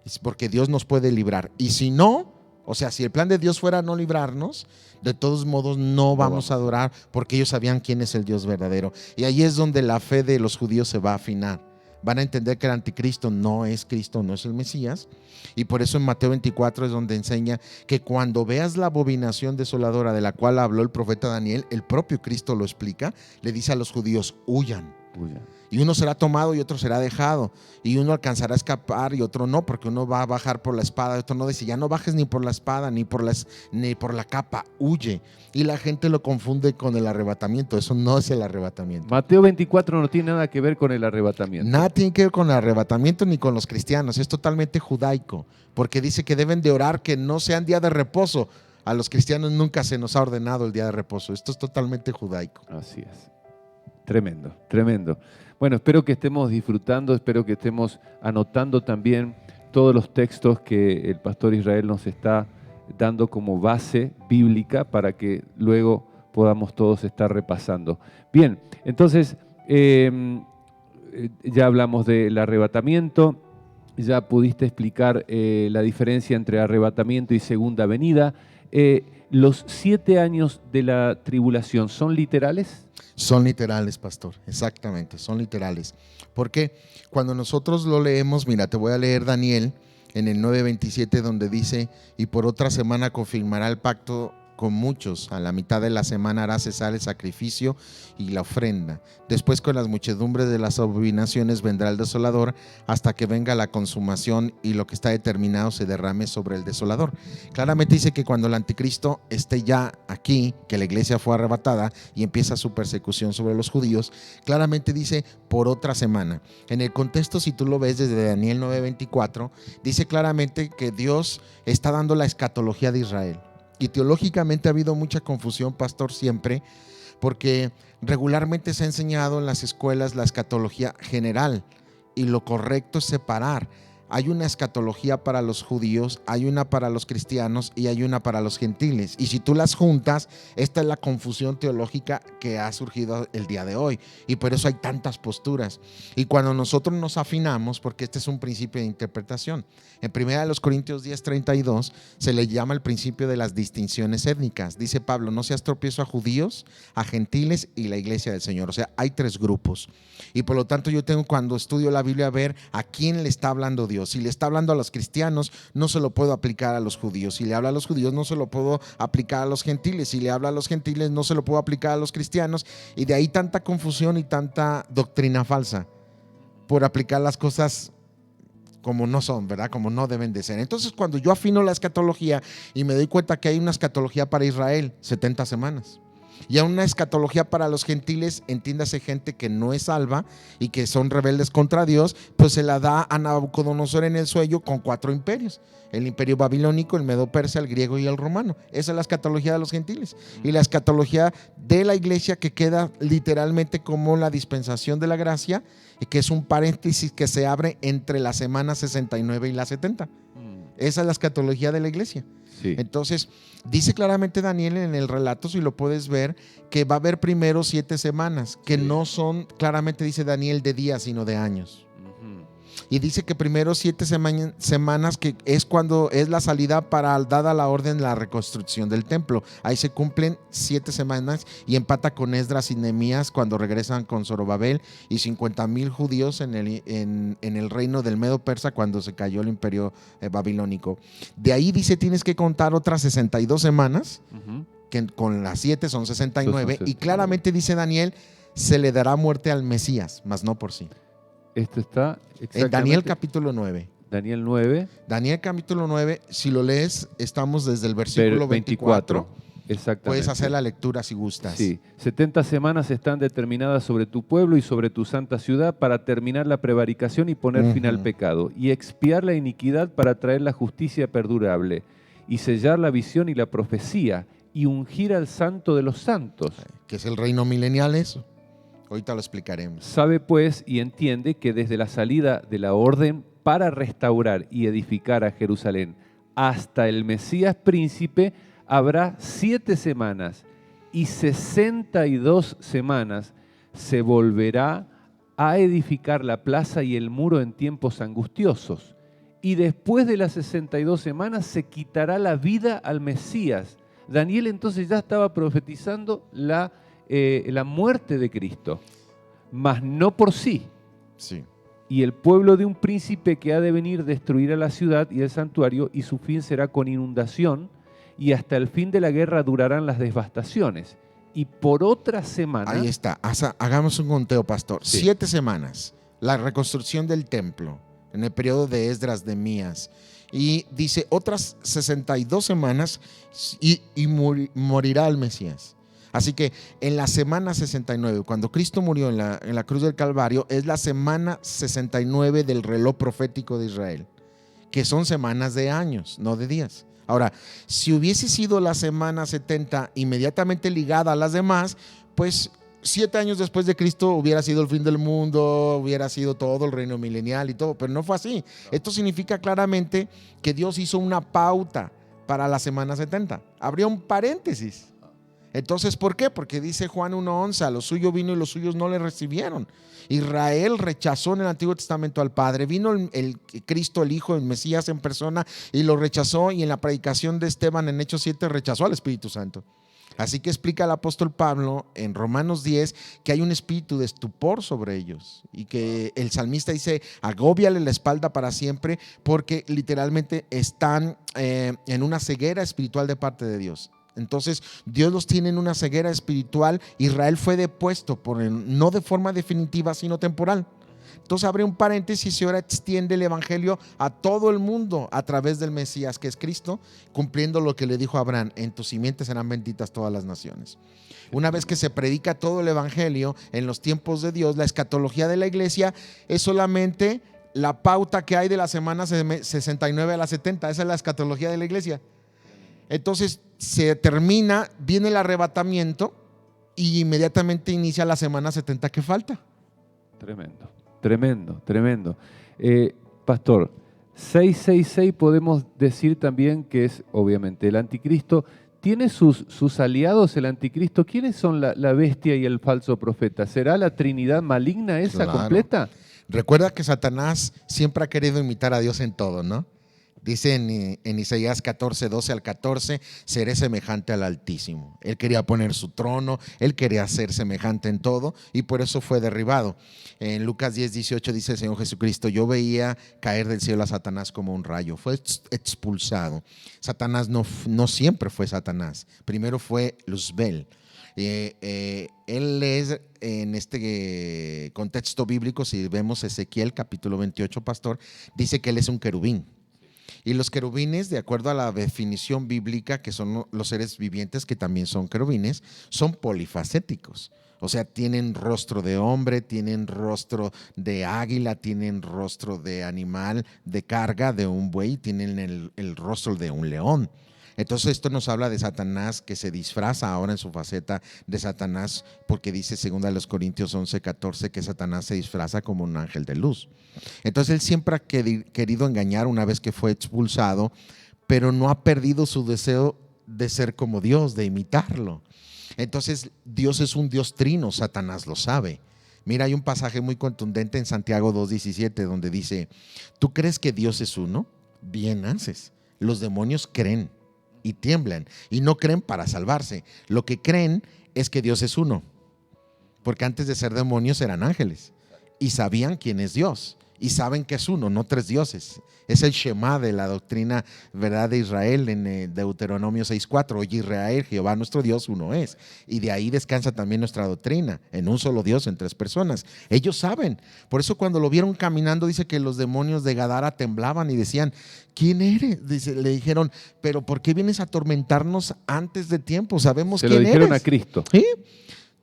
Es porque Dios nos puede librar. Y si no, o sea, si el plan de Dios fuera no librarnos, de todos modos no vamos a adorar, porque ellos sabían quién es el Dios verdadero. Y ahí es donde la fe de los judíos se va a afinar. Van a entender que el anticristo no es Cristo, no es el Mesías. Y por eso en Mateo 24 es donde enseña que cuando veas la abominación desoladora de la cual habló el profeta Daniel, el propio Cristo lo explica, le dice a los judíos, huyan. Y uno será tomado y otro será dejado, y uno alcanzará a escapar y otro no, porque uno va a bajar por la espada, y otro no. Dice, ya no bajes ni por la espada ni por la capa, huye. Y la gente lo confunde con el arrebatamiento. Eso no es el arrebatamiento. Mateo 24 no tiene nada que ver con el arrebatamiento. Nada tiene que ver con el arrebatamiento ni con los cristianos. Es totalmente judaico, porque dice que deben de orar que no sean día de reposo. A los cristianos nunca se nos ha ordenado el día de reposo. Esto es totalmente judaico. Así es. Tremendo, tremendo. Bueno, espero que estemos disfrutando, espero que estemos anotando también todos los textos que el pastor Israel nos está dando como base bíblica para que luego podamos todos estar repasando. Bien, entonces ya hablamos del arrebatamiento, ya pudiste explicar la diferencia entre arrebatamiento y segunda venida. ¿Los 7 años de la tribulación son literales? Son literales, pastor, exactamente, son literales. Porque cuando nosotros lo leemos, mira, te voy a leer Daniel en el 9:27, donde dice, y por otra semana confirmará el pacto con muchos, a la mitad de la semana hará cesar el sacrificio y la ofrenda. Después, con las muchedumbres de las abominaciones vendrá el desolador, hasta que venga la consumación y lo que está determinado se derrame sobre el desolador. Claramente dice que cuando el anticristo esté ya aquí, que la iglesia fue arrebatada y empieza su persecución sobre los judíos, claramente dice por otra semana. En el contexto, si tú lo ves desde Daniel 9:24, dice claramente que Dios está dando la escatología de Israel. Y teológicamente ha habido mucha confusión, pastor, siempre, porque regularmente se ha enseñado en las escuelas la escatología general, y lo correcto es separar. Hay una escatología para los judíos, hay una para los cristianos y hay una para los gentiles. Y si tú las juntas, esta es la confusión teológica que ha surgido el día de hoy. Y por eso hay tantas posturas. Y cuando nosotros nos afinamos, porque este es un principio de interpretación, en 1 Corintios 10:32 se le llama el principio de las distinciones étnicas. Dice Pablo, no seas tropiezo a judíos, a gentiles y la iglesia del Señor. O sea, hay 3 grupos. Y por lo tanto yo tengo, cuando estudio la Biblia, ver a quién le está hablando Dios. Si le está hablando a los cristianos, no se lo puedo aplicar a los judíos. Si le habla a los judíos, no se lo puedo aplicar a los gentiles. Si le habla a los gentiles, no se lo puedo aplicar a los cristianos. Y de ahí tanta confusión y tanta doctrina falsa por aplicar las cosas como no son, ¿verdad? Como no deben de ser. Entonces, cuando yo afino la escatología y me doy cuenta que hay una escatología para Israel, 70 semanas. Y a una escatología para los gentiles, entiéndase gente que no es salva y que son rebeldes contra Dios, pues se la da a Nabucodonosor en el sueño con 4 imperios: el imperio babilónico, el medo-persa, el griego y el romano. Esa es la escatología de los gentiles. Y la escatología de la iglesia, que queda literalmente como la dispensación de la gracia, y que es un paréntesis que se abre entre la semana 69 y la 70. Esa es la escatología de la iglesia. Sí. Entonces, dice claramente Daniel en el relato, si lo puedes ver, que va a haber primero 7 semanas, que no son, claramente dice Daniel, de días, sino de años. Y dice que primero 7 semanas, que es cuando es la salida para, dada la orden, la reconstrucción del templo. Ahí se cumplen 7 semanas y empata con Esdras y Nehemías cuando regresan con Zorobabel y 50,000 judíos en el reino del Medo-Persa, cuando se cayó el imperio babilónico. De ahí dice, tienes que contar otras 62 semanas que con las 7 son 69, Son y claramente dice Daniel, se le dará muerte al Mesías, mas no por sí. Esto está exactamente En Daniel capítulo 9. Daniel 9, Daniel capítulo 9, si lo lees, estamos desde el versículo 24. Exactamente. Puedes hacer la lectura si gustas. Sí, 70 semanas están determinadas sobre tu pueblo y sobre tu santa ciudad para terminar la prevaricación y poner fin al pecado, y expiar la iniquidad para traer la justicia perdurable, y sellar la visión y la profecía, y ungir al santo de los santos. Que es el reino milenial eso. Ahorita lo explicaremos. Sabe pues y entiende que desde la salida de la orden para restaurar y edificar a Jerusalén hasta el Mesías príncipe habrá 7 semanas, y 62 semanas se volverá a edificar la plaza y el muro en tiempos angustiosos. Y después de las 62 semanas se quitará la vida al Mesías. Daniel entonces ya estaba profetizando la muerte de Cristo, mas no por sí. Sí. Y el pueblo de un príncipe que ha de venir destruirá la ciudad y el santuario, y su fin será con inundación, y hasta el fin de la guerra durarán las devastaciones. Y por otra semana... Ahí está, hagamos un conteo, pastor. Sí. 7 semanas, la reconstrucción del templo, en el periodo de Esdras, de Mías. Y dice, otras 62 semanas y morirá el Mesías. Así que en la semana 69, cuando Cristo murió en la cruz del Calvario, es la semana 69 del reloj profético de Israel, que son semanas de años, no de días. Ahora, si hubiese sido la semana 70 inmediatamente ligada a las demás, pues 7 años después de Cristo hubiera sido el fin del mundo, hubiera sido todo el reino milenial y todo, pero no fue así. Esto significa claramente que Dios hizo una pauta para la semana 70. Abrió un paréntesis. Entonces, ¿por qué? Porque dice Juan 1:11, a los suyos vino y los suyos no le recibieron. Israel rechazó en el Antiguo Testamento al Padre, vino el Cristo, el Hijo, el Mesías en persona, y lo rechazó, y en la predicación de Esteban en Hechos 7 rechazó al Espíritu Santo. Así que explica el apóstol Pablo en Romanos 10 que hay un espíritu de estupor sobre ellos, y que el salmista dice, agóbiale la espalda para siempre, porque literalmente están en una ceguera espiritual de parte de Dios. Entonces Dios los tiene en una ceguera espiritual. Israel fue depuesto no de forma definitiva, sino temporal. Entonces abre un paréntesis y ahora extiende el evangelio a todo el mundo a través del Mesías, que es Cristo, cumpliendo lo que le dijo a Abraham: en tu simiente serán benditas todas las naciones. Una vez que se predica todo el evangelio en los tiempos de Dios, la escatología de la iglesia es solamente la pauta que hay de la semana 69 a la 70. Esa es la escatología de la iglesia. Entonces se termina, viene el arrebatamiento y inmediatamente inicia la semana 70 que falta. Tremendo, tremendo, tremendo. Pastor, 666 podemos decir también que es obviamente el anticristo. ¿Tiene sus aliados el anticristo? ¿Quiénes son la bestia y el falso profeta? ¿Será la Trinidad maligna esa completa? Recuerda que Satanás siempre ha querido imitar a Dios en todo, ¿no? Dice en Isaías 14, 12 al 14, seré semejante al Altísimo. Él quería poner su trono, él quería ser semejante en todo, y por eso fue derribado. En Lucas 10, 18 dice el Señor Jesucristo, yo veía caer del cielo a Satanás como un rayo. Fue expulsado. Satanás no siempre fue Satanás. Primero fue Luzbel. Él es, en este contexto bíblico, si vemos Ezequiel capítulo 28, pastor, dice que él es un querubín. Y los querubines, de acuerdo a la definición bíblica, que son los seres vivientes que también son querubines, son polifacéticos. O sea, tienen rostro de hombre, tienen rostro de águila, tienen rostro de animal de carga, de un buey, tienen el rostro de un león. Entonces esto nos habla de Satanás, que se disfraza ahora en su faceta de Satanás, porque dice 2 Corintios 11, 14 que Satanás se disfraza como un ángel de luz. Entonces él siempre ha querido engañar una vez que fue expulsado, pero no ha perdido su deseo de ser como Dios, de imitarlo. Entonces Dios es un Dios trino, Satanás lo sabe. Mira, hay un pasaje muy contundente en Santiago 2:17 donde dice, ¿tú crees que Dios es uno? Bien haces. Los demonios creen y tiemblan, y no creen para salvarse. Lo que creen es que Dios es uno, porque antes de ser demonios eran ángeles y sabían quién es Dios. y saben que es uno, no tres dioses. Es el Shema de la doctrina, ¿verdad?, de Israel en Deuteronomio 6:4. Oye Israel, Jehová nuestro Dios uno es. Y de ahí descansa también nuestra doctrina, en un solo Dios, en tres personas. Ellos saben. Por eso cuando lo vieron caminando, dice que los demonios de Gadara temblaban y decían, ¿quién eres? Dice, le dijeron, pero ¿por qué vienes a atormentarnos antes de tiempo? Sabemos quién eres. Se lo dijeron a Cristo. ¿Sí?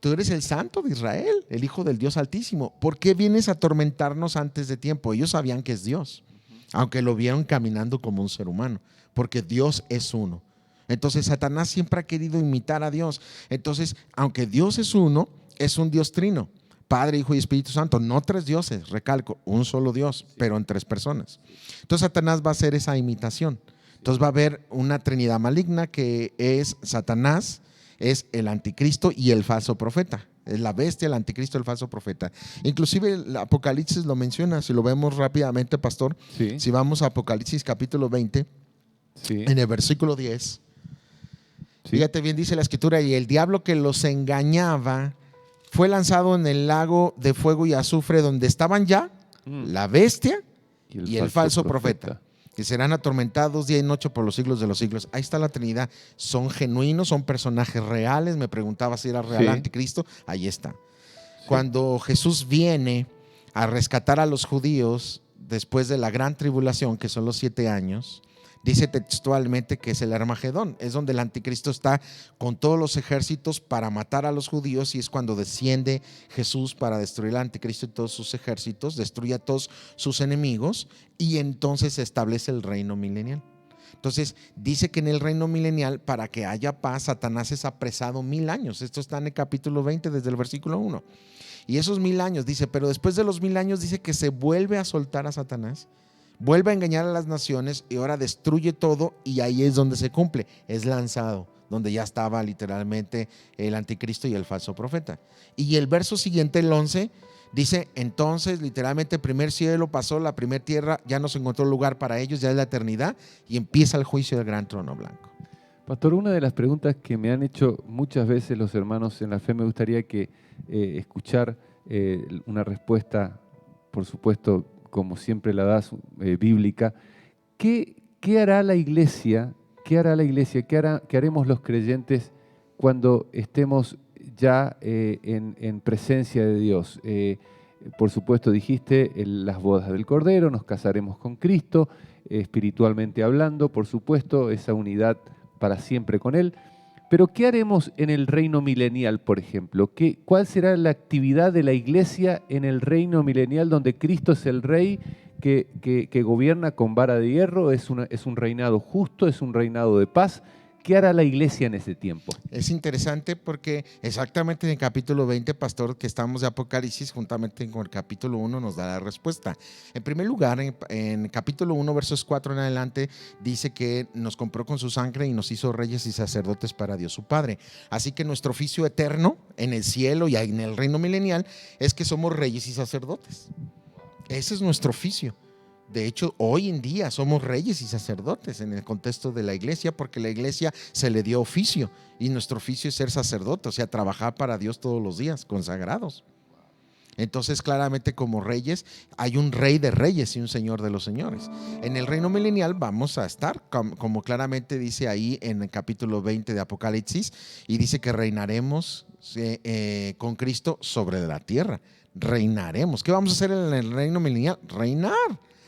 Tú eres el Santo de Israel, el Hijo del Dios Altísimo. ¿Por qué vienes a atormentarnos antes de tiempo? Ellos sabían que es Dios, aunque lo vieron caminando como un ser humano, porque Dios es uno. Entonces Satanás siempre ha querido imitar a Dios. Entonces, aunque Dios es uno, es un Dios trino, Padre, Hijo y Espíritu Santo, no tres dioses, recalco, un solo Dios, pero en tres personas. Entonces Satanás va a hacer esa imitación. Entonces va a haber una trinidad maligna que es Satanás, es el anticristo y el falso profeta. Es la bestia, el anticristo, el falso profeta. Inclusive el Apocalipsis lo menciona, si lo vemos rápidamente, pastor. Sí. Si vamos a Apocalipsis capítulo 20, Sí. en el versículo 10, Sí. fíjate bien, dice la escritura, y el diablo que los engañaba fue lanzado en el lago de fuego y azufre donde estaban ya la bestia y el falso profeta, que serán atormentados día y noche por los siglos de los siglos. Ahí está la Trinidad. Son genuinos, son personajes reales. Me preguntaba si era real anticristo. Ahí está. Sí. Cuando Jesús viene a rescatar a los judíos después de la gran tribulación, que son los 7 años, dice textualmente que es el Armagedón. Es donde el anticristo está con todos los ejércitos para matar a los judíos, y es cuando desciende Jesús para destruir al anticristo y todos sus ejércitos, destruye a todos sus enemigos, y entonces se establece el reino milenial. Entonces dice que en el reino milenial, para que haya paz, Satanás es apresado 1000 años. Esto está en el capítulo 20 desde el versículo 1. Y esos 1000 años, dice, pero después de los 1000 años dice que se vuelve a soltar a Satanás, vuelve a engañar a las naciones y ahora destruye todo, y ahí es donde se cumple, es lanzado, donde ya estaba literalmente el anticristo y el falso profeta. Y el verso siguiente, el 11, dice, entonces literalmente el primer cielo pasó, la primera tierra ya no se encontró lugar para ellos, ya es la eternidad, y empieza el juicio del gran trono blanco. Pastor, una de las preguntas que me han hecho muchas veces los hermanos en la fe, me gustaría que escuchar una respuesta, por supuesto, como siempre la das, bíblica. ¿Qué hará la iglesia? ¿Qué haremos los creyentes cuando estemos ya en presencia de Dios? Por supuesto, dijiste, las bodas del Cordero, nos casaremos con Cristo, espiritualmente hablando, por supuesto, esa unidad para siempre con Él. Pero ¿qué haremos en el reino milenial, por ejemplo? ¿Cuál será la actividad de la iglesia en el reino milenial, donde Cristo es el rey que gobierna con vara de hierro? Es un reinado justo, es un reinado de paz. ¿Qué hará la iglesia en ese tiempo? Es interesante porque exactamente en el capítulo 20, pastor, que estamos de Apocalipsis, juntamente con el capítulo 1 nos da la respuesta. En primer lugar, en capítulo 1, versos 4 en adelante, dice que nos compró con su sangre y nos hizo reyes y sacerdotes para Dios su Padre. Así que nuestro oficio eterno en el cielo y en el reino milenial es que somos reyes y sacerdotes. Ese es nuestro oficio. De hecho, hoy en día somos reyes y sacerdotes en el contexto de la iglesia, porque la iglesia se le dio oficio, y nuestro oficio es ser sacerdote, o sea, trabajar para Dios todos los días, consagrados. Entonces, claramente, como reyes, hay un rey de reyes y un señor de los señores. En el reino milenial vamos a estar, como claramente dice ahí en el capítulo 20 de Apocalipsis, y dice que reinaremos con Cristo sobre la tierra. Reinaremos. ¿Qué vamos a hacer en el reino milenial? Reinar.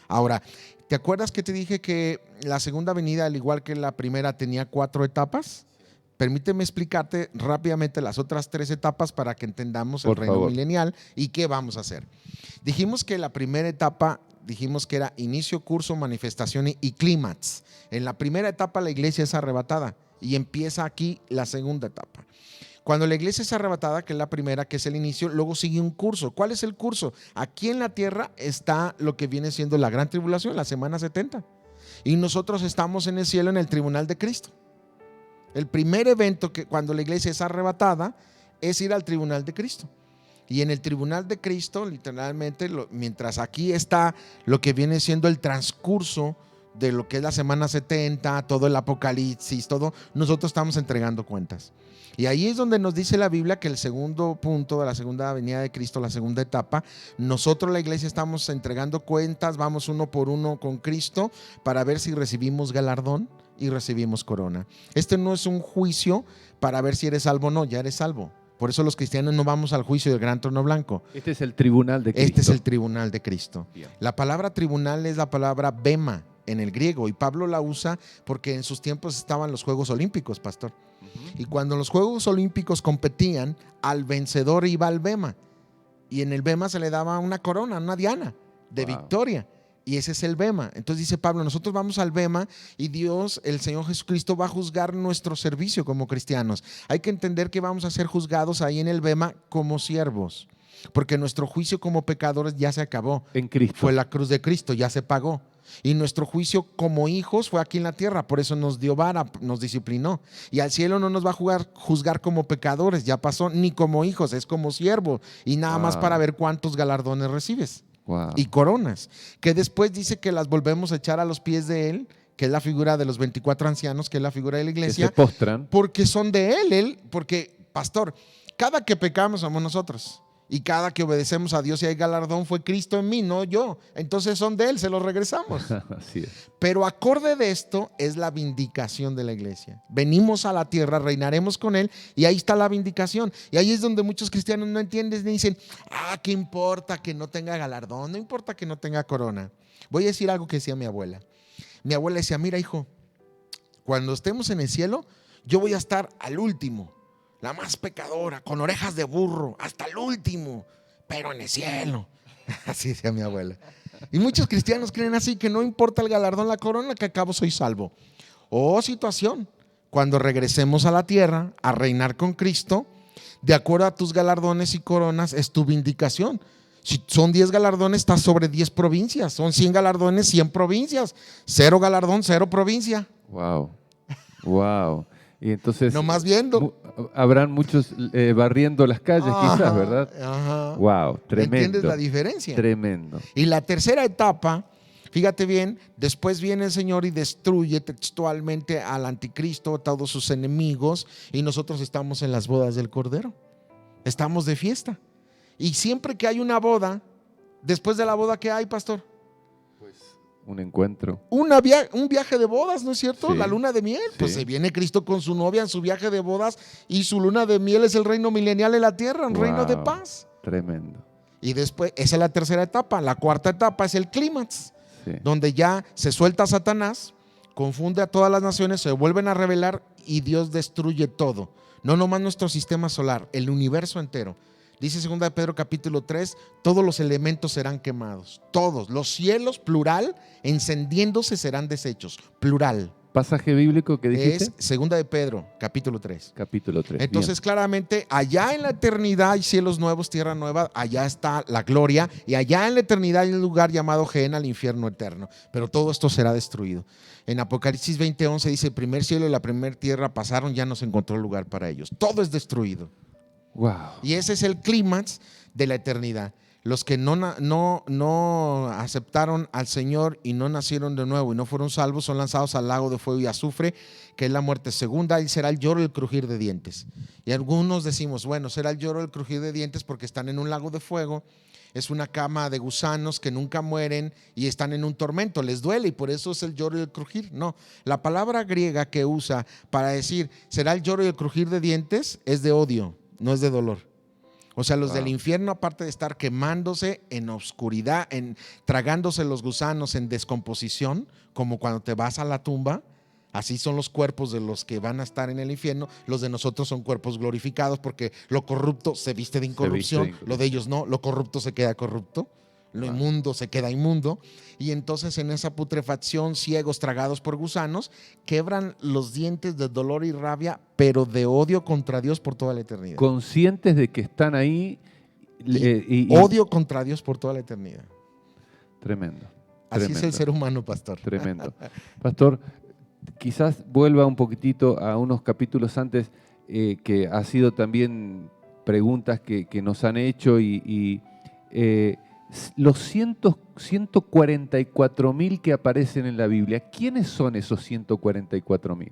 Ahora, ¿te acuerdas que te dije que la segunda venida, al igual que la primera, tenía 4 etapas? Permíteme explicarte rápidamente las otras 3 etapas para que entendamos el reino milenial y qué vamos a hacer. Dijimos que la primera etapa, dijimos que era inicio, curso, manifestación y clímax. En la primera etapa la iglesia es arrebatada y empieza aquí la segunda etapa. Cuando la iglesia es arrebatada, que es la primera, que es el inicio, luego sigue un curso. ¿Cuál es el curso? Aquí en la tierra está lo que viene siendo la gran tribulación, la semana 70. Y nosotros estamos en el cielo, en el tribunal de Cristo. El primer evento que cuando la iglesia es arrebatada es ir al tribunal de Cristo. Y en el tribunal de Cristo, literalmente, mientras aquí está lo que viene siendo el transcurso de lo que es la semana 70, todo el Apocalipsis, todo, nosotros estamos entregando cuentas. Y ahí es donde nos dice la Biblia que el segundo punto de la segunda venida de Cristo, la segunda etapa, nosotros la iglesia estamos entregando cuentas, vamos uno por uno con Cristo para ver si recibimos galardón y recibimos corona. Este no es un juicio para ver si eres salvo o no, ya eres salvo. Por eso los cristianos no vamos al juicio del gran trono blanco. Este es el tribunal de Cristo. Este es el tribunal de Cristo. Bien. La palabra tribunal es la palabra bema en el griego, y Pablo la usa porque en sus tiempos estaban los Juegos Olímpicos, pastor. Y cuando los Juegos Olímpicos competían, al vencedor iba al bema, y en el bema se le daba una corona, una diana de victoria, y ese es el bema. Entonces dice Pablo, nosotros vamos al bema y Dios, el Señor Jesucristo, va a juzgar nuestro servicio como cristianos. Hay que entender que vamos a ser juzgados ahí en el bema como siervos, porque nuestro juicio como pecadores ya se acabó. En Cristo. Fue la cruz de Cristo, ya se pagó. Y nuestro juicio como hijos fue aquí en la tierra, por eso nos dio vara, nos disciplinó. Y al cielo no nos va a juzgar como pecadores, ya pasó, ni como hijos, es como siervo. Y nada más para ver cuántos galardones recibes y coronas. Que después dice que las volvemos a echar a los pies de Él, que es la figura de los 24 ancianos, que es la figura de la iglesia. Que se postran. Porque son de Él, porque, pastor, cada que pecamos somos nosotros. Y cada que obedecemos a Dios y hay galardón fue Cristo en mí, no yo. Entonces son de Él, se los regresamos. Así es. Pero acorde de esto es la vindicación de la iglesia. Venimos a la tierra, reinaremos con Él y ahí está la vindicación. Y ahí es donde muchos cristianos no entienden ni dicen, ¿qué importa que no tenga galardón? No importa que no tenga corona. Voy a decir algo que decía mi abuela. Mi abuela decía, mira hijo, cuando estemos en el cielo, yo voy a estar al último. La más pecadora, con orejas de burro, hasta el último, pero en el cielo. Así decía mi abuela. Y muchos cristianos creen así, que no importa el galardón, la corona, que acabo soy salvo. Situación, cuando regresemos a la tierra a reinar con Cristo, de acuerdo a tus galardones y coronas, es tu vindicación. Si son 10 galardones, estás sobre 10 provincias. Son 100 galardones, 100 provincias. 0 galardón, 0 provincia. Wow. Y entonces nomás viendo. Habrán muchos barriendo las calles, quizás, ¿verdad? Ajá. Wow, tremendo. ¿Entiendes la diferencia? Tremendo. Y la tercera etapa, fíjate bien, después viene el Señor y destruye textualmente al anticristo, a todos sus enemigos, y nosotros estamos en las bodas del Cordero. Estamos de fiesta. Y siempre que hay una boda, después de la boda, ¿qué hay, pastor? Un encuentro. Un viaje de bodas, ¿no es cierto? Sí. La luna de miel. Sí. Pues se viene Cristo con su novia en su viaje de bodas y su luna de miel es el reino milenial en la tierra, un reino de paz. Tremendo. Y después, esa es la tercera etapa. La cuarta etapa es el clímax, donde ya se suelta a Satanás, confunde a todas las naciones, se vuelven a rebelar y Dios destruye todo. No nomás nuestro sistema solar, el universo entero. Dice 2 de Pedro capítulo 3, todos los elementos serán quemados. Todos, los cielos, plural, encendiéndose serán deshechos, plural. ¿Pasaje bíblico que dijiste? Es 2 de Pedro capítulo 3. Capítulo 3. Entonces bien. Claramente allá en la eternidad hay cielos nuevos, tierra nueva, allá está la gloria y allá en la eternidad hay un lugar llamado Gehenna, el infierno eterno. Pero todo esto será destruido. En Apocalipsis 20:11 dice, el primer cielo y la primera tierra pasaron, ya no se encontró lugar para ellos. Todo es destruido. Wow. Y ese es el clímax de la eternidad. Los que no aceptaron al Señor y no nacieron de nuevo y no fueron salvos son lanzados al lago de fuego y azufre, que es la muerte segunda, y será el lloro y el crujir de dientes. Y algunos decimos, bueno, será el lloro y el crujir de dientes porque están en un lago de fuego, es una cama de gusanos que nunca mueren y están en un tormento, les duele y por eso es el lloro y el crujir. No, la palabra griega que usa para decir será el lloro y el crujir de dientes es de odio, no es de dolor. O sea, los del infierno, aparte de estar quemándose en oscuridad, tragándose los gusanos en descomposición, como cuando te vas a la tumba, así son los cuerpos de los que van a estar en el infierno. Los de nosotros son cuerpos glorificados porque lo corrupto se viste de incorrupción, lo de ellos no, lo corrupto se queda corrupto. Lo inmundo se queda inmundo, y entonces en esa putrefacción, ciegos tragados por gusanos, quebran los dientes de dolor y rabia, pero de odio contra Dios por toda la eternidad. Conscientes de que están ahí. Odio contra Dios por toda la eternidad. Tremendo. Así es el ser humano, pastor. Tremendo. Pastor, quizás vuelva un poquitito a unos capítulos antes, que ha sido también preguntas que nos han hecho y Los 144.000 que aparecen en la Biblia, ¿quiénes son esos 144.000?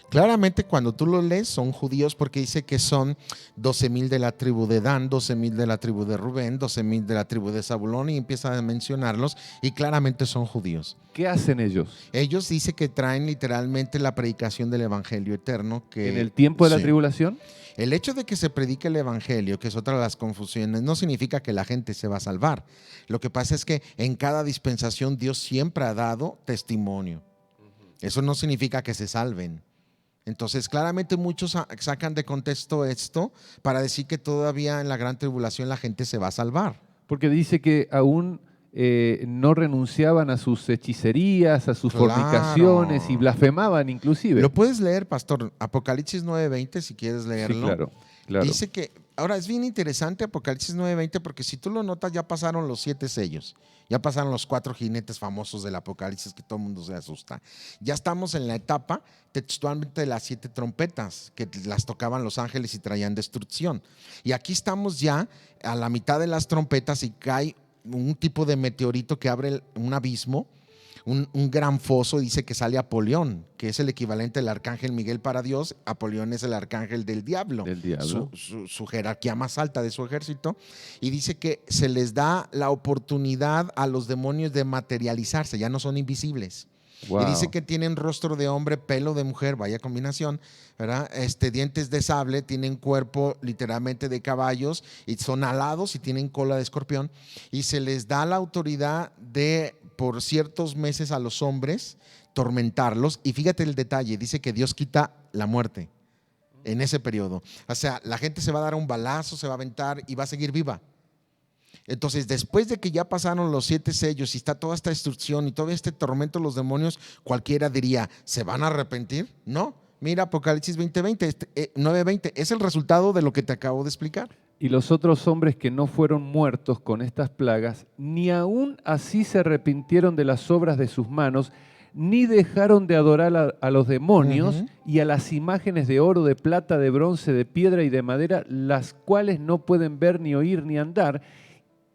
Claramente cuando tú lo lees son judíos porque dice que son 12,000 de la tribu de Dan, 12,000 de la tribu de Rubén, 12,000 de la tribu de Zabulón y empieza a mencionarlos y claramente son judíos. ¿Qué hacen ellos? Ellos dice que traen literalmente la predicación del evangelio eterno. Que, ¿En el tiempo de la sí. tribulación? El hecho de que se predique el evangelio, que es otra de las confusiones, no significa que la gente se va a salvar. Lo que pasa es que en cada dispensación Dios siempre ha dado testimonio. Eso no significa que se salven. Entonces, claramente muchos sacan de contexto esto para decir que todavía en la gran tribulación la gente se va a salvar. Porque dice que aún no renunciaban a sus hechicerías, a sus Claro. fornicaciones y blasfemaban inclusive. Lo puedes leer, pastor, Apocalipsis 9:20, si quieres leerlo. Sí, claro. Dice que, ahora es bien interesante Apocalipsis 9:20 porque si tú lo notas ya pasaron los 7 sellos, ya pasaron los 4 jinetes famosos del Apocalipsis que todo el mundo se asusta. Ya estamos en la etapa textualmente de las 7 trompetas que las tocaban los ángeles y traían destrucción. Y aquí estamos ya a la mitad de las trompetas y cae un tipo de meteorito que abre un abismo. Un gran foso, dice que sale Apolión, que es el equivalente del arcángel Miguel para Dios. Apolión es el arcángel del diablo, su jerarquía más alta de su ejército. Y dice que se les da la oportunidad a los demonios de materializarse, ya no son invisibles. Wow. Y dice que tienen rostro de hombre, pelo de mujer, vaya combinación, ¿verdad? Dientes de sable, tienen cuerpo literalmente de caballos y son alados y tienen cola de escorpión. Y se les da la autoridad de, por ciertos meses a los hombres, tormentarlos. Y fíjate el detalle, dice que Dios quita la muerte en ese periodo. O sea, la gente se va a dar un balazo, se va a aventar y va a seguir viva. Entonces, después de que ya pasaron los 7 sellos y está toda esta destrucción y todo este tormento de los demonios, cualquiera diría, ¿se van a arrepentir? No. Mira, Apocalipsis 9:20, es el resultado de lo que te acabo de explicar. Y los otros hombres que no fueron muertos con estas plagas, ni aún así se arrepintieron de las obras de sus manos, ni dejaron de adorar a los demonios y a las imágenes de oro, de plata, de bronce, de piedra y de madera, las cuales no pueden ver, ni oír, ni andar,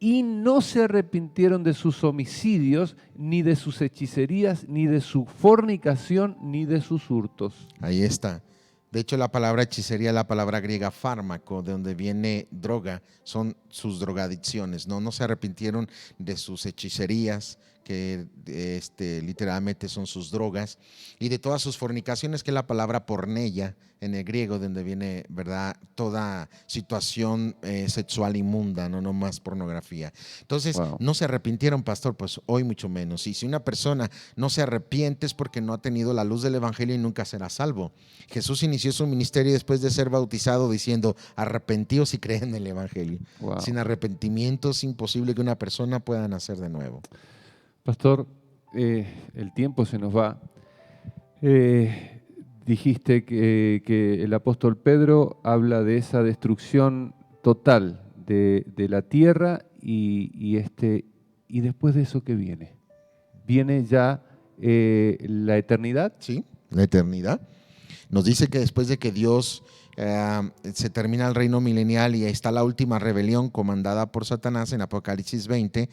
y no se arrepintieron de sus homicidios, ni de sus hechicerías, ni de su fornicación, ni de sus hurtos. Ahí está. De hecho, la palabra hechicería es la palabra griega fármaco, de donde viene droga, son sus drogadicciones. No se arrepintieron de sus hechicerías, que literalmente son sus drogas, y de todas sus fornicaciones, que es la palabra porneia en el griego, de donde viene, ¿verdad?, toda situación sexual inmunda, no más pornografía. Entonces, wow, no se arrepintieron, pastor, pues hoy mucho menos. Y si una persona no se arrepiente es porque no ha tenido la luz del evangelio y nunca será salvo. Jesús inició su ministerio después de ser bautizado diciendo, arrepentíos y creen en el evangelio. Wow. Sin arrepentimiento es imposible que una persona pueda nacer de nuevo. Pastor, el tiempo se nos va. Dijiste que el apóstol Pedro habla de esa destrucción total de la tierra y después de eso, ¿qué viene? ¿Viene ya la eternidad? Sí, la eternidad. Nos dice que después de que Dios se termina el reino milenial y está la última rebelión comandada por Satanás en Apocalipsis 20,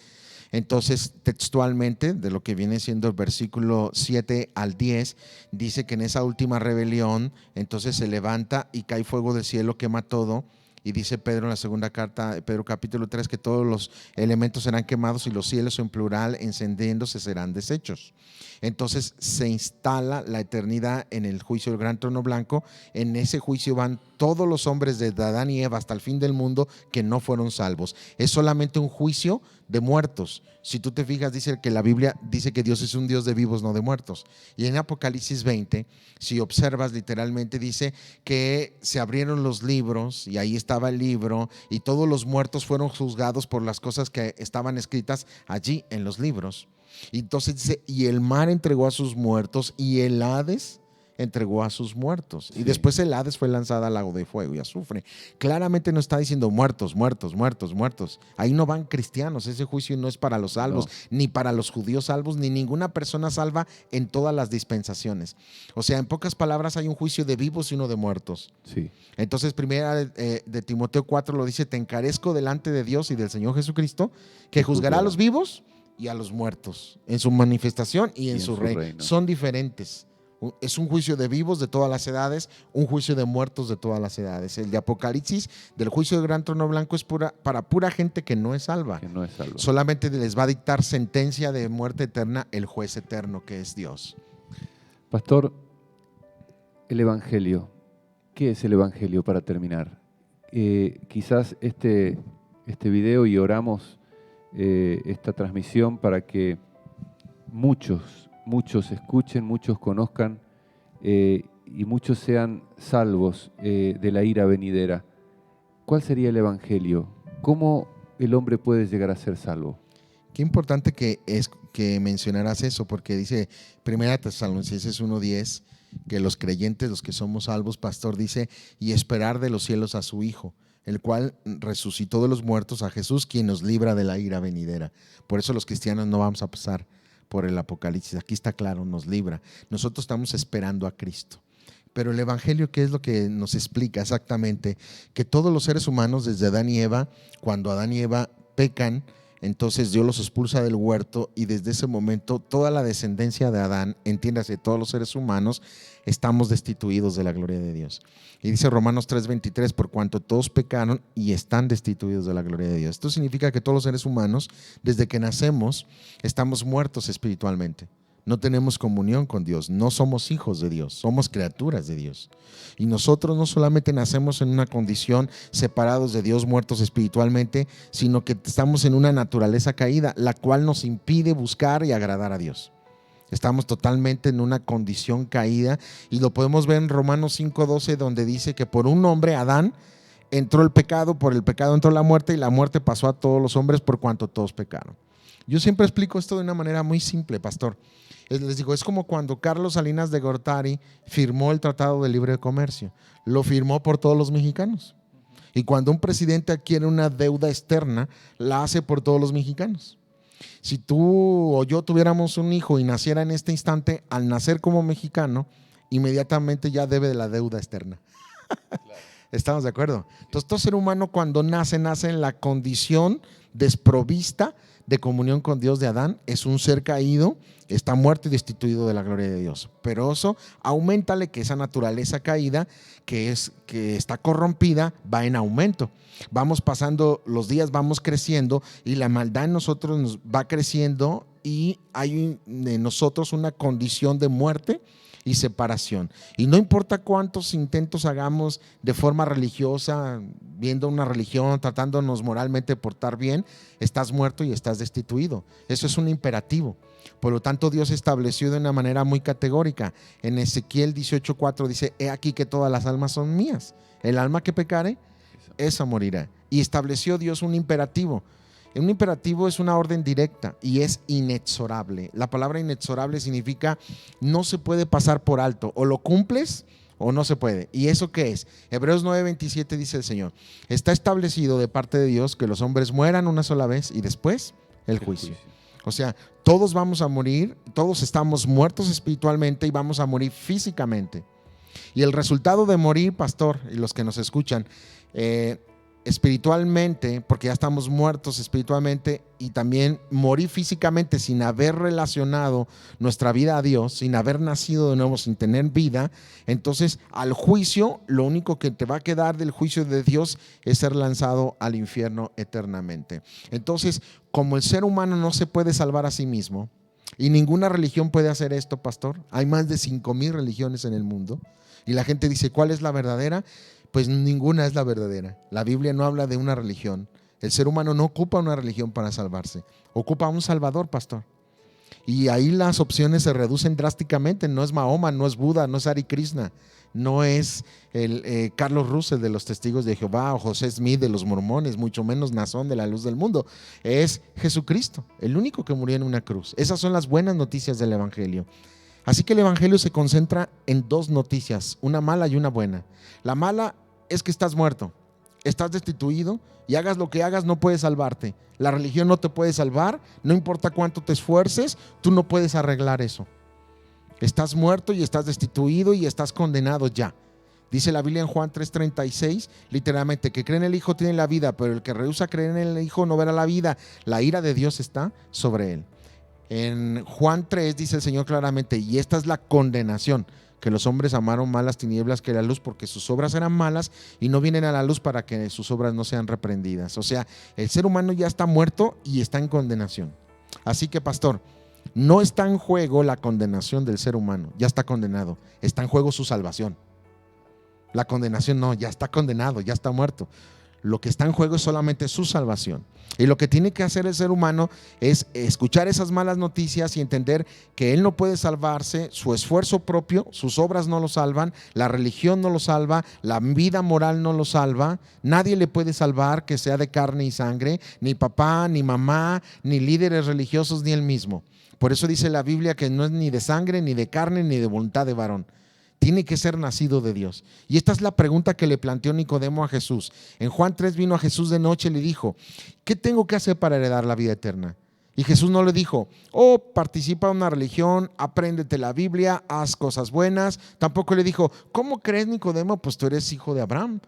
entonces textualmente de lo que viene siendo el versículo 7 al 10, dice que en esa última rebelión entonces se levanta y cae fuego del cielo, quema todo. Y dice Pedro en la segunda carta, Pedro capítulo 3, que todos los elementos serán quemados y los cielos en plural encendiéndose serán deshechos. Entonces se instala la eternidad en el juicio del gran trono blanco. En ese juicio van todos los hombres desde Adán y Eva hasta el fin del mundo que no fueron salvos. Es solamente un juicio de muertos. Si tú te fijas, dice que la Biblia dice que Dios es un Dios de vivos, no de muertos. Y en Apocalipsis 20, si observas literalmente, dice que se abrieron los libros y ahí estaba el libro y todos los muertos fueron juzgados por las cosas que estaban escritas allí en los libros. Y entonces dice, y el mar entregó a sus muertos y el Hades entregó a sus muertos. Sí. Y después el Hades fue lanzada al lago de fuego y azufre. Claramente no está diciendo muertos, muertos, muertos, muertos. Ahí no van cristianos. Ese juicio no es para los salvos, ni para los judíos salvos, ni ninguna persona salva en todas las dispensaciones. O sea, en pocas palabras, hay un juicio de vivos y uno de muertos. Sí. Entonces, primera de Timoteo 4 lo dice: te encarezco delante de Dios y del Señor Jesucristo, que juzgará a los vivos y a los muertos en su manifestación y en su reino. Son diferentes. Es un juicio de vivos de todas las edades, un juicio de muertos de todas las edades. El de Apocalipsis, del juicio del gran trono blanco, es para pura gente que no es salva. Que no es salva. Solamente les va a dictar sentencia de muerte eterna el juez eterno, que es Dios. Pastor, el Evangelio. ¿Qué es el Evangelio para terminar? Quizás este video, y oramos esta transmisión para que muchos escuchen, muchos conozcan y muchos sean salvos de la ira venidera. ¿Cuál sería el Evangelio? ¿Cómo el hombre puede llegar a ser salvo? Qué importante que mencionaras eso, porque dice 1 Tesalonicenses 1:10 que los creyentes, los que somos salvos, pastor, dice: y esperar de los cielos a su Hijo, el cual resucitó de los muertos, a Jesús, quien nos libra de la ira venidera. Por eso los cristianos no vamos a pasar por el Apocalipsis. Aquí está claro, nos libra. Nosotros estamos esperando a Cristo. Pero el Evangelio, ¿qué es lo que nos explica exactamente? Que todos los seres humanos, desde Adán y Eva, cuando Adán y Eva pecan, entonces Dios los expulsa del huerto, y desde ese momento toda la descendencia de Adán, entiéndase, todos los seres humanos, estamos destituidos de la gloria de Dios. Y dice Romanos 3:23: por cuanto todos pecaron y están destituidos de la gloria de Dios. Esto significa que todos los seres humanos, desde que nacemos, estamos muertos espiritualmente. No tenemos comunión con Dios, no somos hijos de Dios, somos criaturas de Dios. Y nosotros no solamente nacemos en una condición separados de Dios, muertos espiritualmente, sino que estamos en una naturaleza caída, la cual nos impide buscar y agradar a Dios. Estamos totalmente en una condición caída, y lo podemos ver en Romanos 5:12, donde dice que por un hombre, Adán, entró el pecado, por el pecado entró la muerte, y la muerte pasó a todos los hombres por cuanto todos pecaron. Yo siempre explico esto de una manera muy simple, pastor. Les digo, es como cuando Carlos Salinas de Gortari firmó el Tratado de Libre Comercio. Lo firmó por todos los mexicanos. Y cuando un presidente adquiere una deuda externa, la hace por todos los mexicanos. Si tú o yo tuviéramos un hijo y naciera en este instante, al nacer como mexicano, inmediatamente ya debe de la deuda externa. Claro. ¿Estamos de acuerdo? Entonces, todo ser humano cuando nace en la condición desprovista de comunión con Dios de Adán. Es un ser caído, está muerto y destituido de la gloria de Dios. Pero eso, auméntale que esa naturaleza caída, que está corrompida, va en aumento. Vamos pasando los días, vamos creciendo, y la maldad en nosotros nos va creciendo, y hay en nosotros una condición de muerte y separación. Y no importa cuántos intentos hagamos de forma religiosa, viendo una religión, tratándonos moralmente de portar bien, estás muerto y estás destituido. Eso es un imperativo. Por lo tanto, Dios estableció de una manera muy categórica. En Ezequiel 18:4 dice: he aquí que todas las almas son mías. El alma que pecare, esa morirá. Y estableció Dios un imperativo. Un imperativo es una orden directa y es inexorable. La palabra inexorable significa no se puede pasar por alto. O lo cumples o no se puede. ¿Y eso qué es? Hebreos 9:27 dice el Señor: está establecido de parte de Dios que los hombres mueran una sola vez y después el juicio. O sea, todos vamos a morir, todos estamos muertos espiritualmente y vamos a morir físicamente. Y el resultado de morir, pastor, y los que nos escuchan, espiritualmente, porque ya estamos muertos espiritualmente, y también morir físicamente sin haber relacionado nuestra vida a Dios, sin haber nacido de nuevo, sin tener vida, entonces al juicio, lo único que te va a quedar del juicio de Dios es ser lanzado al infierno eternamente. Entonces, como el ser humano no se puede salvar a sí mismo, y ninguna religión puede hacer esto, pastor, hay más de 5,000 religiones en el mundo, y la gente dice, ¿cuál es la verdadera? Pues ninguna es la verdadera. La Biblia no habla de una religión. El ser humano no ocupa una religión para salvarse. Ocupa un Salvador, pastor. Y ahí las opciones se reducen drásticamente. No es Mahoma, no es Buda, no es Hare Krishna, no es Carlos Russell de los Testigos de Jehová o José Smith de los Mormones, mucho menos Nazón de la Luz del Mundo. Es Jesucristo, el único que murió en una cruz. Esas son las buenas noticias del Evangelio. Así que el evangelio se concentra en dos noticias, una mala y una buena. La mala es que estás muerto, estás destituido y hagas lo que hagas no puedes salvarte. La religión no te puede salvar, no importa cuánto te esfuerces, tú no puedes arreglar eso. Estás muerto y estás destituido y estás condenado ya. Dice la Biblia en Juan 3:36, literalmente, que cree en el Hijo tiene la vida, pero el que rehúsa creer en el Hijo no verá la vida. La ira de Dios está sobre él. En Juan 3 dice el Señor claramente, y esta es la condenación, que los hombres amaron más las tinieblas que la luz porque sus obras eran malas y no vienen a la luz para que sus obras no sean reprendidas. O sea, el ser humano ya está muerto y está en condenación. Así que, pastor, no está en juego la condenación del ser humano, ya está condenado, está en juego su salvación. La condenación no, ya está condenado, ya está muerto. Lo que está en juego es solamente su salvación. Y lo que tiene que hacer el ser humano es escuchar esas malas noticias y entender que él no puede salvarse, su esfuerzo propio, sus obras no lo salvan, la religión no lo salva, la vida moral no lo salva, nadie le puede salvar que sea de carne y sangre, ni papá, ni mamá, ni líderes religiosos, ni él mismo. Por eso dice la Biblia que no es ni de sangre, ni de carne, ni de voluntad de varón. Tiene que ser nacido de Dios. Y esta es la pregunta que le planteó Nicodemo a Jesús. En Juan 3 vino a Jesús de noche y le dijo, ¿qué tengo que hacer para heredar la vida eterna? Y Jesús no le dijo, participa en una religión, apréndete la Biblia, haz cosas buenas. Tampoco le dijo, ¿cómo crees, Nicodemo? Pues tú eres hijo de Abraham.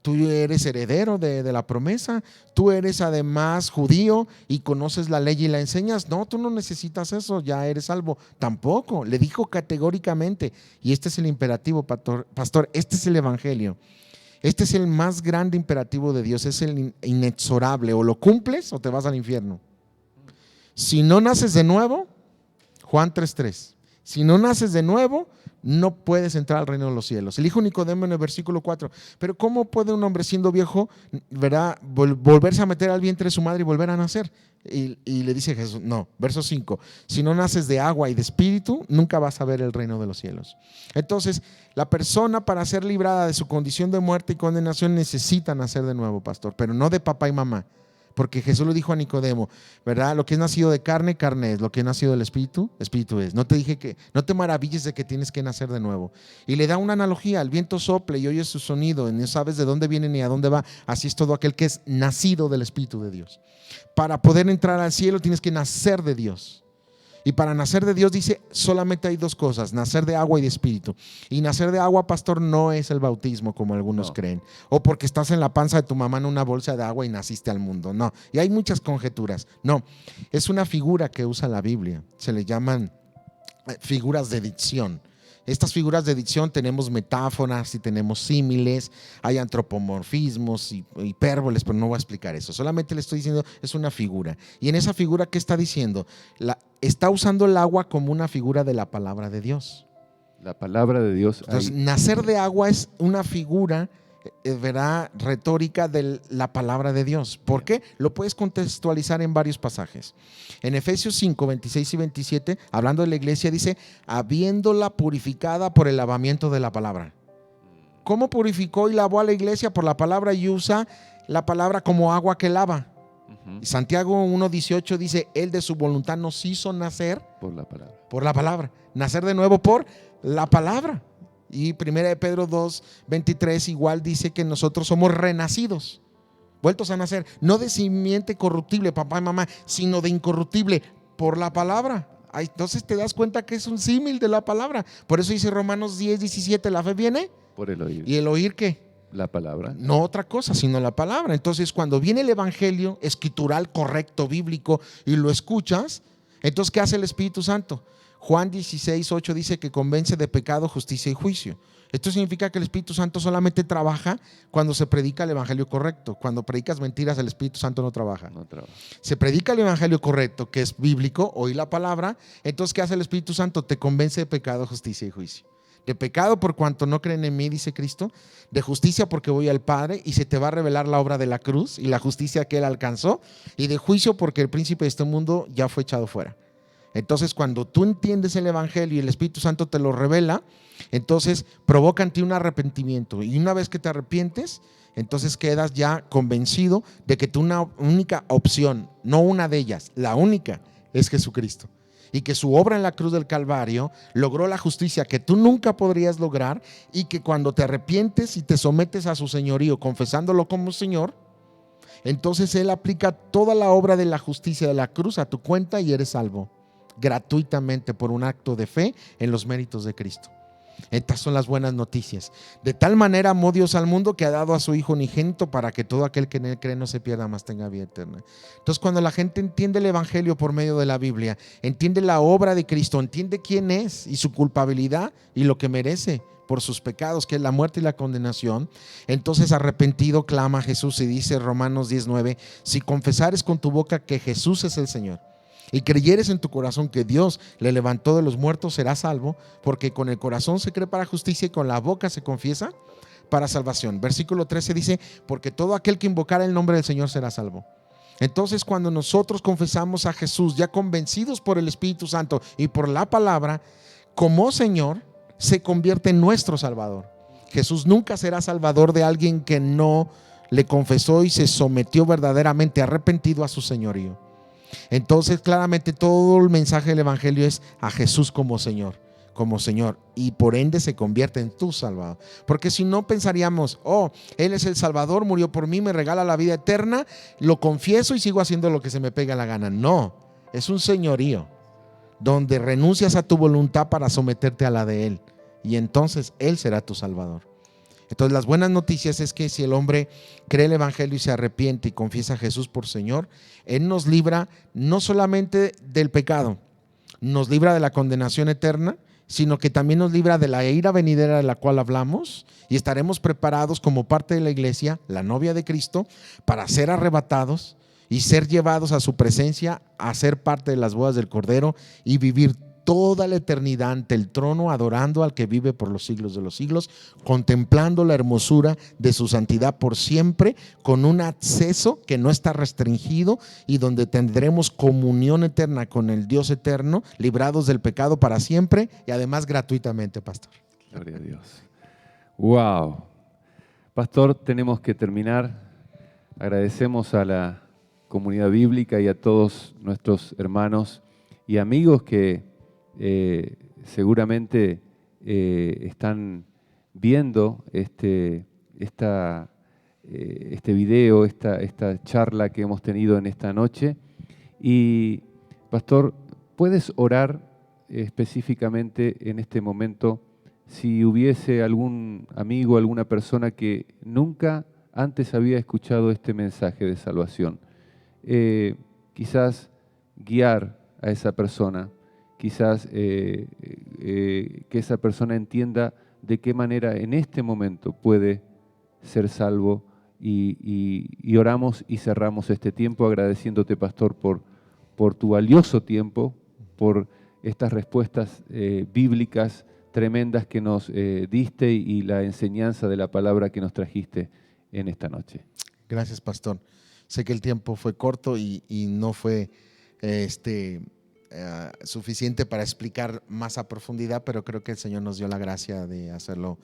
Tú eres heredero de la promesa, tú eres además judío y conoces la ley y la enseñas. No, tú no necesitas eso, ya eres salvo. Tampoco, le dijo categóricamente. Y este es el imperativo, pastor, este es el evangelio. Este es el más grande imperativo de Dios, es el inexorable. O lo cumples o te vas al infierno. Si no naces de nuevo, Juan 3:3, si no naces de nuevo, no puedes entrar al reino de los cielos. El hijo Nicodemo en el versículo 4, pero ¿cómo puede un hombre siendo viejo volverse a meter al vientre de su madre y volver a nacer? Y le dice Jesús, no, verso 5, si no naces de agua y de espíritu, nunca vas a ver el reino de los cielos. Entonces, la persona para ser librada de su condición de muerte y condenación necesita nacer de nuevo, pastor, pero no de papá y mamá. Porque Jesús lo dijo a Nicodemo, ¿verdad? Lo que es nacido de carne, carne es. Lo que es nacido del espíritu, espíritu es. No te dije que, no te maravilles de que tienes que nacer de nuevo. Y le da una analogía, el viento sopla y oyes su sonido, y no sabes de dónde viene ni a dónde va. Así es todo aquel que es nacido del Espíritu de Dios. Para poder entrar al cielo tienes que nacer de Dios. Y para nacer de Dios dice, solamente hay dos cosas, nacer de agua y de espíritu. Y nacer de agua, pastor, no es el bautismo como algunos creen. O porque estás en la panza de tu mamá en una bolsa de agua y naciste al mundo. No, y hay muchas conjeturas. No, es una figura que usa la Biblia. Se le llaman figuras de dicción. Estas figuras de dicción tenemos metáforas y tenemos símiles, hay antropomorfismos y hipérboles, pero no voy a explicar eso. Solamente le estoy diciendo, es una figura. Y en esa figura, ¿qué está diciendo? Está usando el agua como una figura de la palabra de Dios. La palabra de Dios. Entonces, nacer de agua es una figura, ¿verdad?, retórica de la palabra de Dios. ¿Por qué? Lo puedes contextualizar en varios pasajes. En Efesios 5, 26 y 27, hablando de la iglesia, dice, habiéndola purificada por el lavamiento de la palabra. ¿Cómo purificó y lavó a la iglesia? Por la palabra, y usa la palabra como agua que lava. Y Santiago 1:18 dice, él de su voluntad nos hizo nacer por la palabra. Por la palabra. Nacer de nuevo por la palabra. Y 1 de Pedro 2:23 igual dice que nosotros somos renacidos, vueltos a nacer, no de simiente corruptible, papá y mamá, sino de incorruptible, por la palabra. Entonces te das cuenta que es un símil de la palabra. Por eso dice Romanos 10:17, la fe viene por el oír. ¿Y el oír qué? La palabra. No otra cosa, sino la palabra. Entonces cuando viene el evangelio escritural, correcto, bíblico, y lo escuchas, entonces ¿qué hace el Espíritu Santo? Juan 16:8 dice que convence de pecado, justicia y juicio. Esto significa que el Espíritu Santo solamente trabaja cuando se predica el evangelio correcto. Cuando predicas mentiras, el Espíritu Santo no trabaja. Se predica el evangelio correcto, que es bíblico, oí la palabra. Entonces, ¿qué hace el Espíritu Santo? Te convence de pecado, justicia y juicio. De pecado por cuanto no creen en mí, dice Cristo. De justicia porque voy al Padre y se te va a revelar la obra de la cruz y la justicia que Él alcanzó. Y de juicio porque el príncipe de este mundo ya fue echado fuera. Entonces, cuando tú entiendes el evangelio y el Espíritu Santo te lo revela, entonces provoca en ti un arrepentimiento. Y una vez que te arrepientes, entonces quedas ya convencido de que tu única opción, no una de ellas, la única, es Jesucristo. y que su obra en la cruz del Calvario logró la justicia que tú nunca podrías lograr, y que cuando te arrepientes y te sometes a su señorío confesándolo como Señor, entonces Él aplica toda la obra de la justicia de la cruz a tu cuenta y eres salvo gratuitamente por un acto de fe en los méritos de Cristo. Estas son las buenas noticias. De tal manera amó Dios al mundo que ha dado a su Hijo unigénito para que todo aquel que en Él cree no se pierda, mas tenga vida eterna. Entonces, cuando la gente entiende el Evangelio por medio de la Biblia, entiende la obra de Cristo, entiende quién es y su culpabilidad y lo que merece por sus pecados, que es la muerte y la condenación, entonces arrepentido clama a Jesús y dice Romanos 19: si confesares con tu boca que Jesús es el Señor y creyeres en tu corazón que Dios le levantó de los muertos, serás salvo, porque con el corazón se cree para justicia y con la boca se confiesa para salvación. Versículo 13 dice: porque todo aquel que invocara el nombre del Señor será salvo. Entonces, cuando nosotros confesamos a Jesús, ya convencidos por el Espíritu Santo y por la palabra, como Señor, se convierte en nuestro Salvador. Jesús nunca será Salvador de alguien que no le confesó y se sometió verdaderamente arrepentido a su señorío. Entonces, claramente todo el mensaje del Evangelio es a Jesús como Señor, y por ende se convierte en tu Salvador. Porque si no pensaríamos: oh, Él es el Salvador, murió por mí, me regala la vida eterna, lo confieso y sigo haciendo lo que se me pega la gana. No, es un señorío donde renuncias a tu voluntad para someterte a la de Él, y entonces Él será tu Salvador. Entonces, las buenas noticias es que si el hombre cree el Evangelio y se arrepiente y confiesa a Jesús por Señor, Él nos libra no solamente del pecado, nos libra de la condenación eterna, sino que también nos libra de la ira venidera de la cual hablamos, y estaremos preparados como parte de la iglesia, la novia de Cristo, para ser arrebatados y ser llevados a su presencia, a ser parte de las bodas del Cordero y vivir toda la eternidad ante el trono, adorando al que vive por los siglos de los siglos, contemplando la hermosura de su santidad por siempre, con un acceso que no está restringido y donde tendremos comunión eterna con el Dios eterno, librados del pecado para siempre y además gratuitamente, pastor. Gloria a Dios. Wow. Pastor, tenemos que terminar. Agradecemos a la comunidad bíblica y a todos nuestros hermanos y amigos que seguramente están viendo este video, esta charla que hemos tenido en esta noche. Y, Pastor, ¿puedes orar específicamente en este momento si hubiese algún amigo, alguna persona que nunca antes había escuchado este mensaje de salvación? Quizás guiar a esa persona, quizás que esa persona entienda de qué manera en este momento puede ser salvo, y oramos y cerramos este tiempo agradeciéndote, Pastor, por tu valioso tiempo, por estas respuestas bíblicas tremendas que nos diste y la enseñanza de la palabra que nos trajiste en esta noche. Gracias, Pastor. Sé que el tiempo fue corto y no fue suficiente para explicar más a profundidad, pero creo que el Señor nos dio la gracia de hacerlo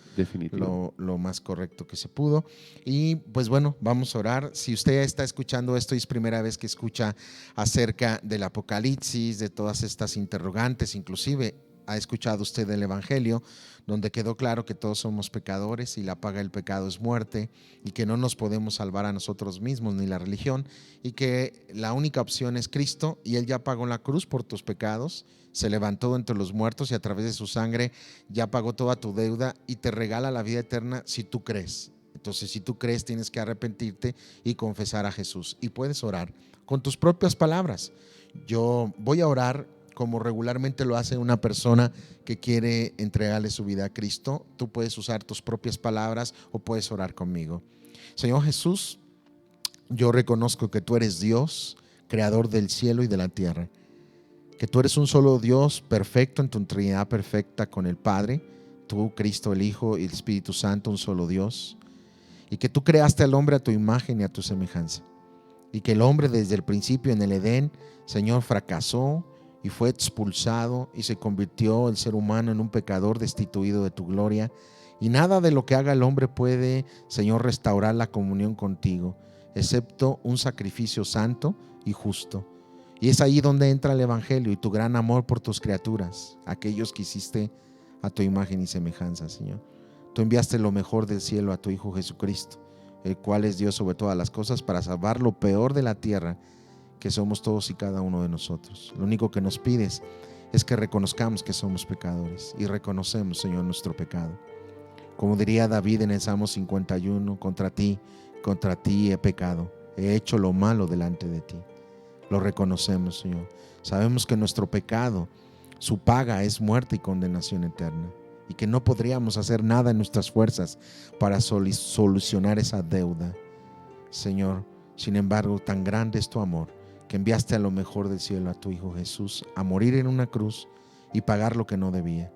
lo más correcto que se pudo. Y pues bueno, vamos a orar. Si usted está escuchando esto y es primera vez que escucha acerca del Apocalipsis, de todas estas interrogantes, inclusive ha escuchado usted el Evangelio, donde quedó claro que todos somos pecadores y la paga del pecado es muerte, y que no nos podemos salvar a nosotros mismos ni la religión, y que la única opción es Cristo, y Él ya pagó en la cruz por tus pecados, se levantó entre los muertos y a través de su sangre ya pagó toda tu deuda y te regala la vida eterna si tú crees. Entonces, si tú crees, tienes que arrepentirte y confesar a Jesús, y puedes orar con tus propias palabras. Yo voy a orar como regularmente lo hace una persona que quiere entregarle su vida a Cristo. Tú puedes usar tus propias palabras o puedes orar conmigo. Señor Jesús, yo reconozco que tú eres Dios, creador del cielo y de la tierra, que tú eres un solo Dios perfecto en tu Trinidad perfecta con el Padre, tú, Cristo el Hijo y el Espíritu Santo, un solo Dios, y que tú creaste al hombre a tu imagen y a tu semejanza, y que el hombre desde el principio en el Edén, Señor, fracasó y fue expulsado y se convirtió el ser humano en un pecador destituido de tu gloria, y nada de lo que haga el hombre puede, Señor, restaurar la comunión contigo, excepto un sacrificio santo y justo. Y es ahí donde entra el Evangelio y tu gran amor por tus criaturas, aquellos que hiciste a tu imagen y semejanza, Señor. Tú enviaste lo mejor del cielo a tu Hijo Jesucristo, el cual es Dios sobre todas las cosas, para salvar lo peor de la tierra, que somos todos y cada uno de nosotros. Lo único que nos pides es que reconozcamos que somos pecadores y reconocemos, Señor, nuestro pecado. Como diría David en el Salmo 51, contra ti he pecado, he hecho lo malo delante de ti. Lo reconocemos, Señor. Sabemos que nuestro pecado, su paga es muerte y condenación eterna, y que no podríamos hacer nada en nuestras fuerzas para solucionar esa deuda. Señor, sin embargo, tan grande es tu amor, que enviaste a lo mejor del cielo a tu Hijo Jesús a morir en una cruz y pagar lo que no debía.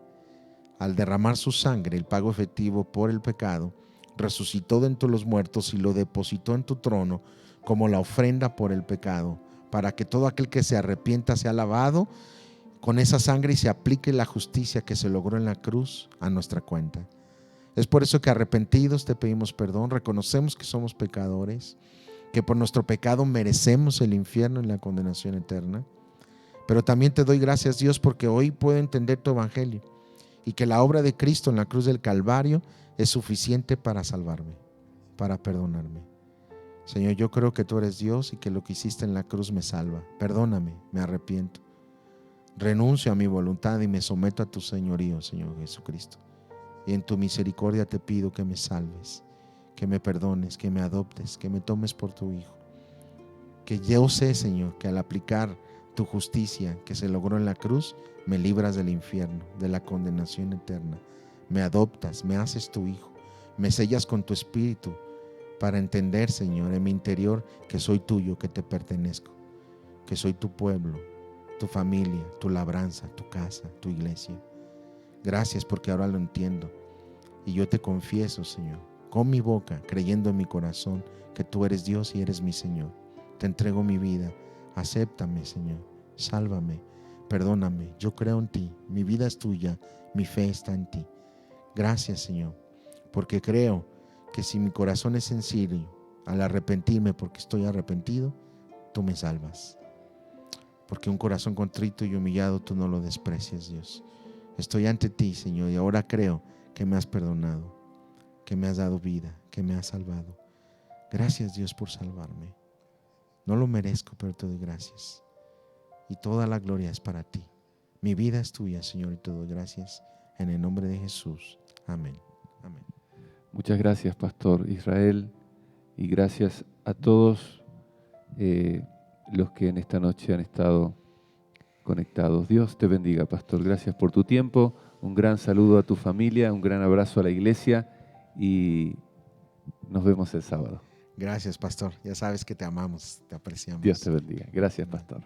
Al derramar su sangre, el pago efectivo por el pecado, resucitó de entre los muertos y lo depositó en tu trono como la ofrenda por el pecado, para que todo aquel que se arrepienta sea lavado con esa sangre y se aplique la justicia que se logró en la cruz a nuestra cuenta. Es por eso que arrepentidos te pedimos perdón, reconocemos que somos pecadores, que por nuestro pecado merecemos el infierno y la condenación eterna. Pero también te doy gracias, Dios, porque hoy puedo entender tu evangelio y que la obra de Cristo en la cruz del Calvario es suficiente para salvarme, para perdonarme. Señor, yo creo que tú eres Dios y que lo que hiciste en la cruz me salva. Perdóname, me arrepiento. Renuncio a mi voluntad y me someto a tu señorío, Señor Jesucristo. Y en tu misericordia te pido que me salves, que me perdones, que me adoptes, que me tomes por tu Hijo. Que yo sé, Señor, que al aplicar tu justicia que se logró en la cruz, me libras del infierno, de la condenación eterna. Me adoptas, me haces tu Hijo, me sellas con tu Espíritu para entender, Señor, en mi interior que soy tuyo, que te pertenezco, que soy tu pueblo, tu familia, tu labranza, tu casa, tu iglesia. Gracias porque ahora lo entiendo y yo te confieso, Señor, con mi boca, creyendo en mi corazón que tú eres Dios y eres mi Señor. Te entrego mi vida, acéptame, Señor, sálvame, perdóname, yo creo en ti, mi vida es tuya, mi fe está en ti. Gracias, Señor, porque creo que si mi corazón es sencillo, al arrepentirme porque estoy arrepentido, tú me salvas. Porque un corazón contrito y humillado tú no lo desprecias, Dios. Estoy ante ti, Señor, y ahora creo que me has perdonado, que me has dado vida, que me has salvado. Gracias, Dios, por salvarme. No lo merezco, pero te doy gracias. Y toda la gloria es para ti. Mi vida es tuya, Señor, y te doy gracias en el nombre de Jesús. Amén. Amén. Muchas gracias, Pastor Israel, y gracias a todos los que en esta noche han estado conectados. Dios te bendiga, Pastor. Gracias por tu tiempo. Un gran saludo a tu familia, un gran abrazo a la iglesia y nos vemos el sábado. Gracias, Pastor. Ya sabes que te amamos, te apreciamos. Dios te bendiga. Gracias, Pastor.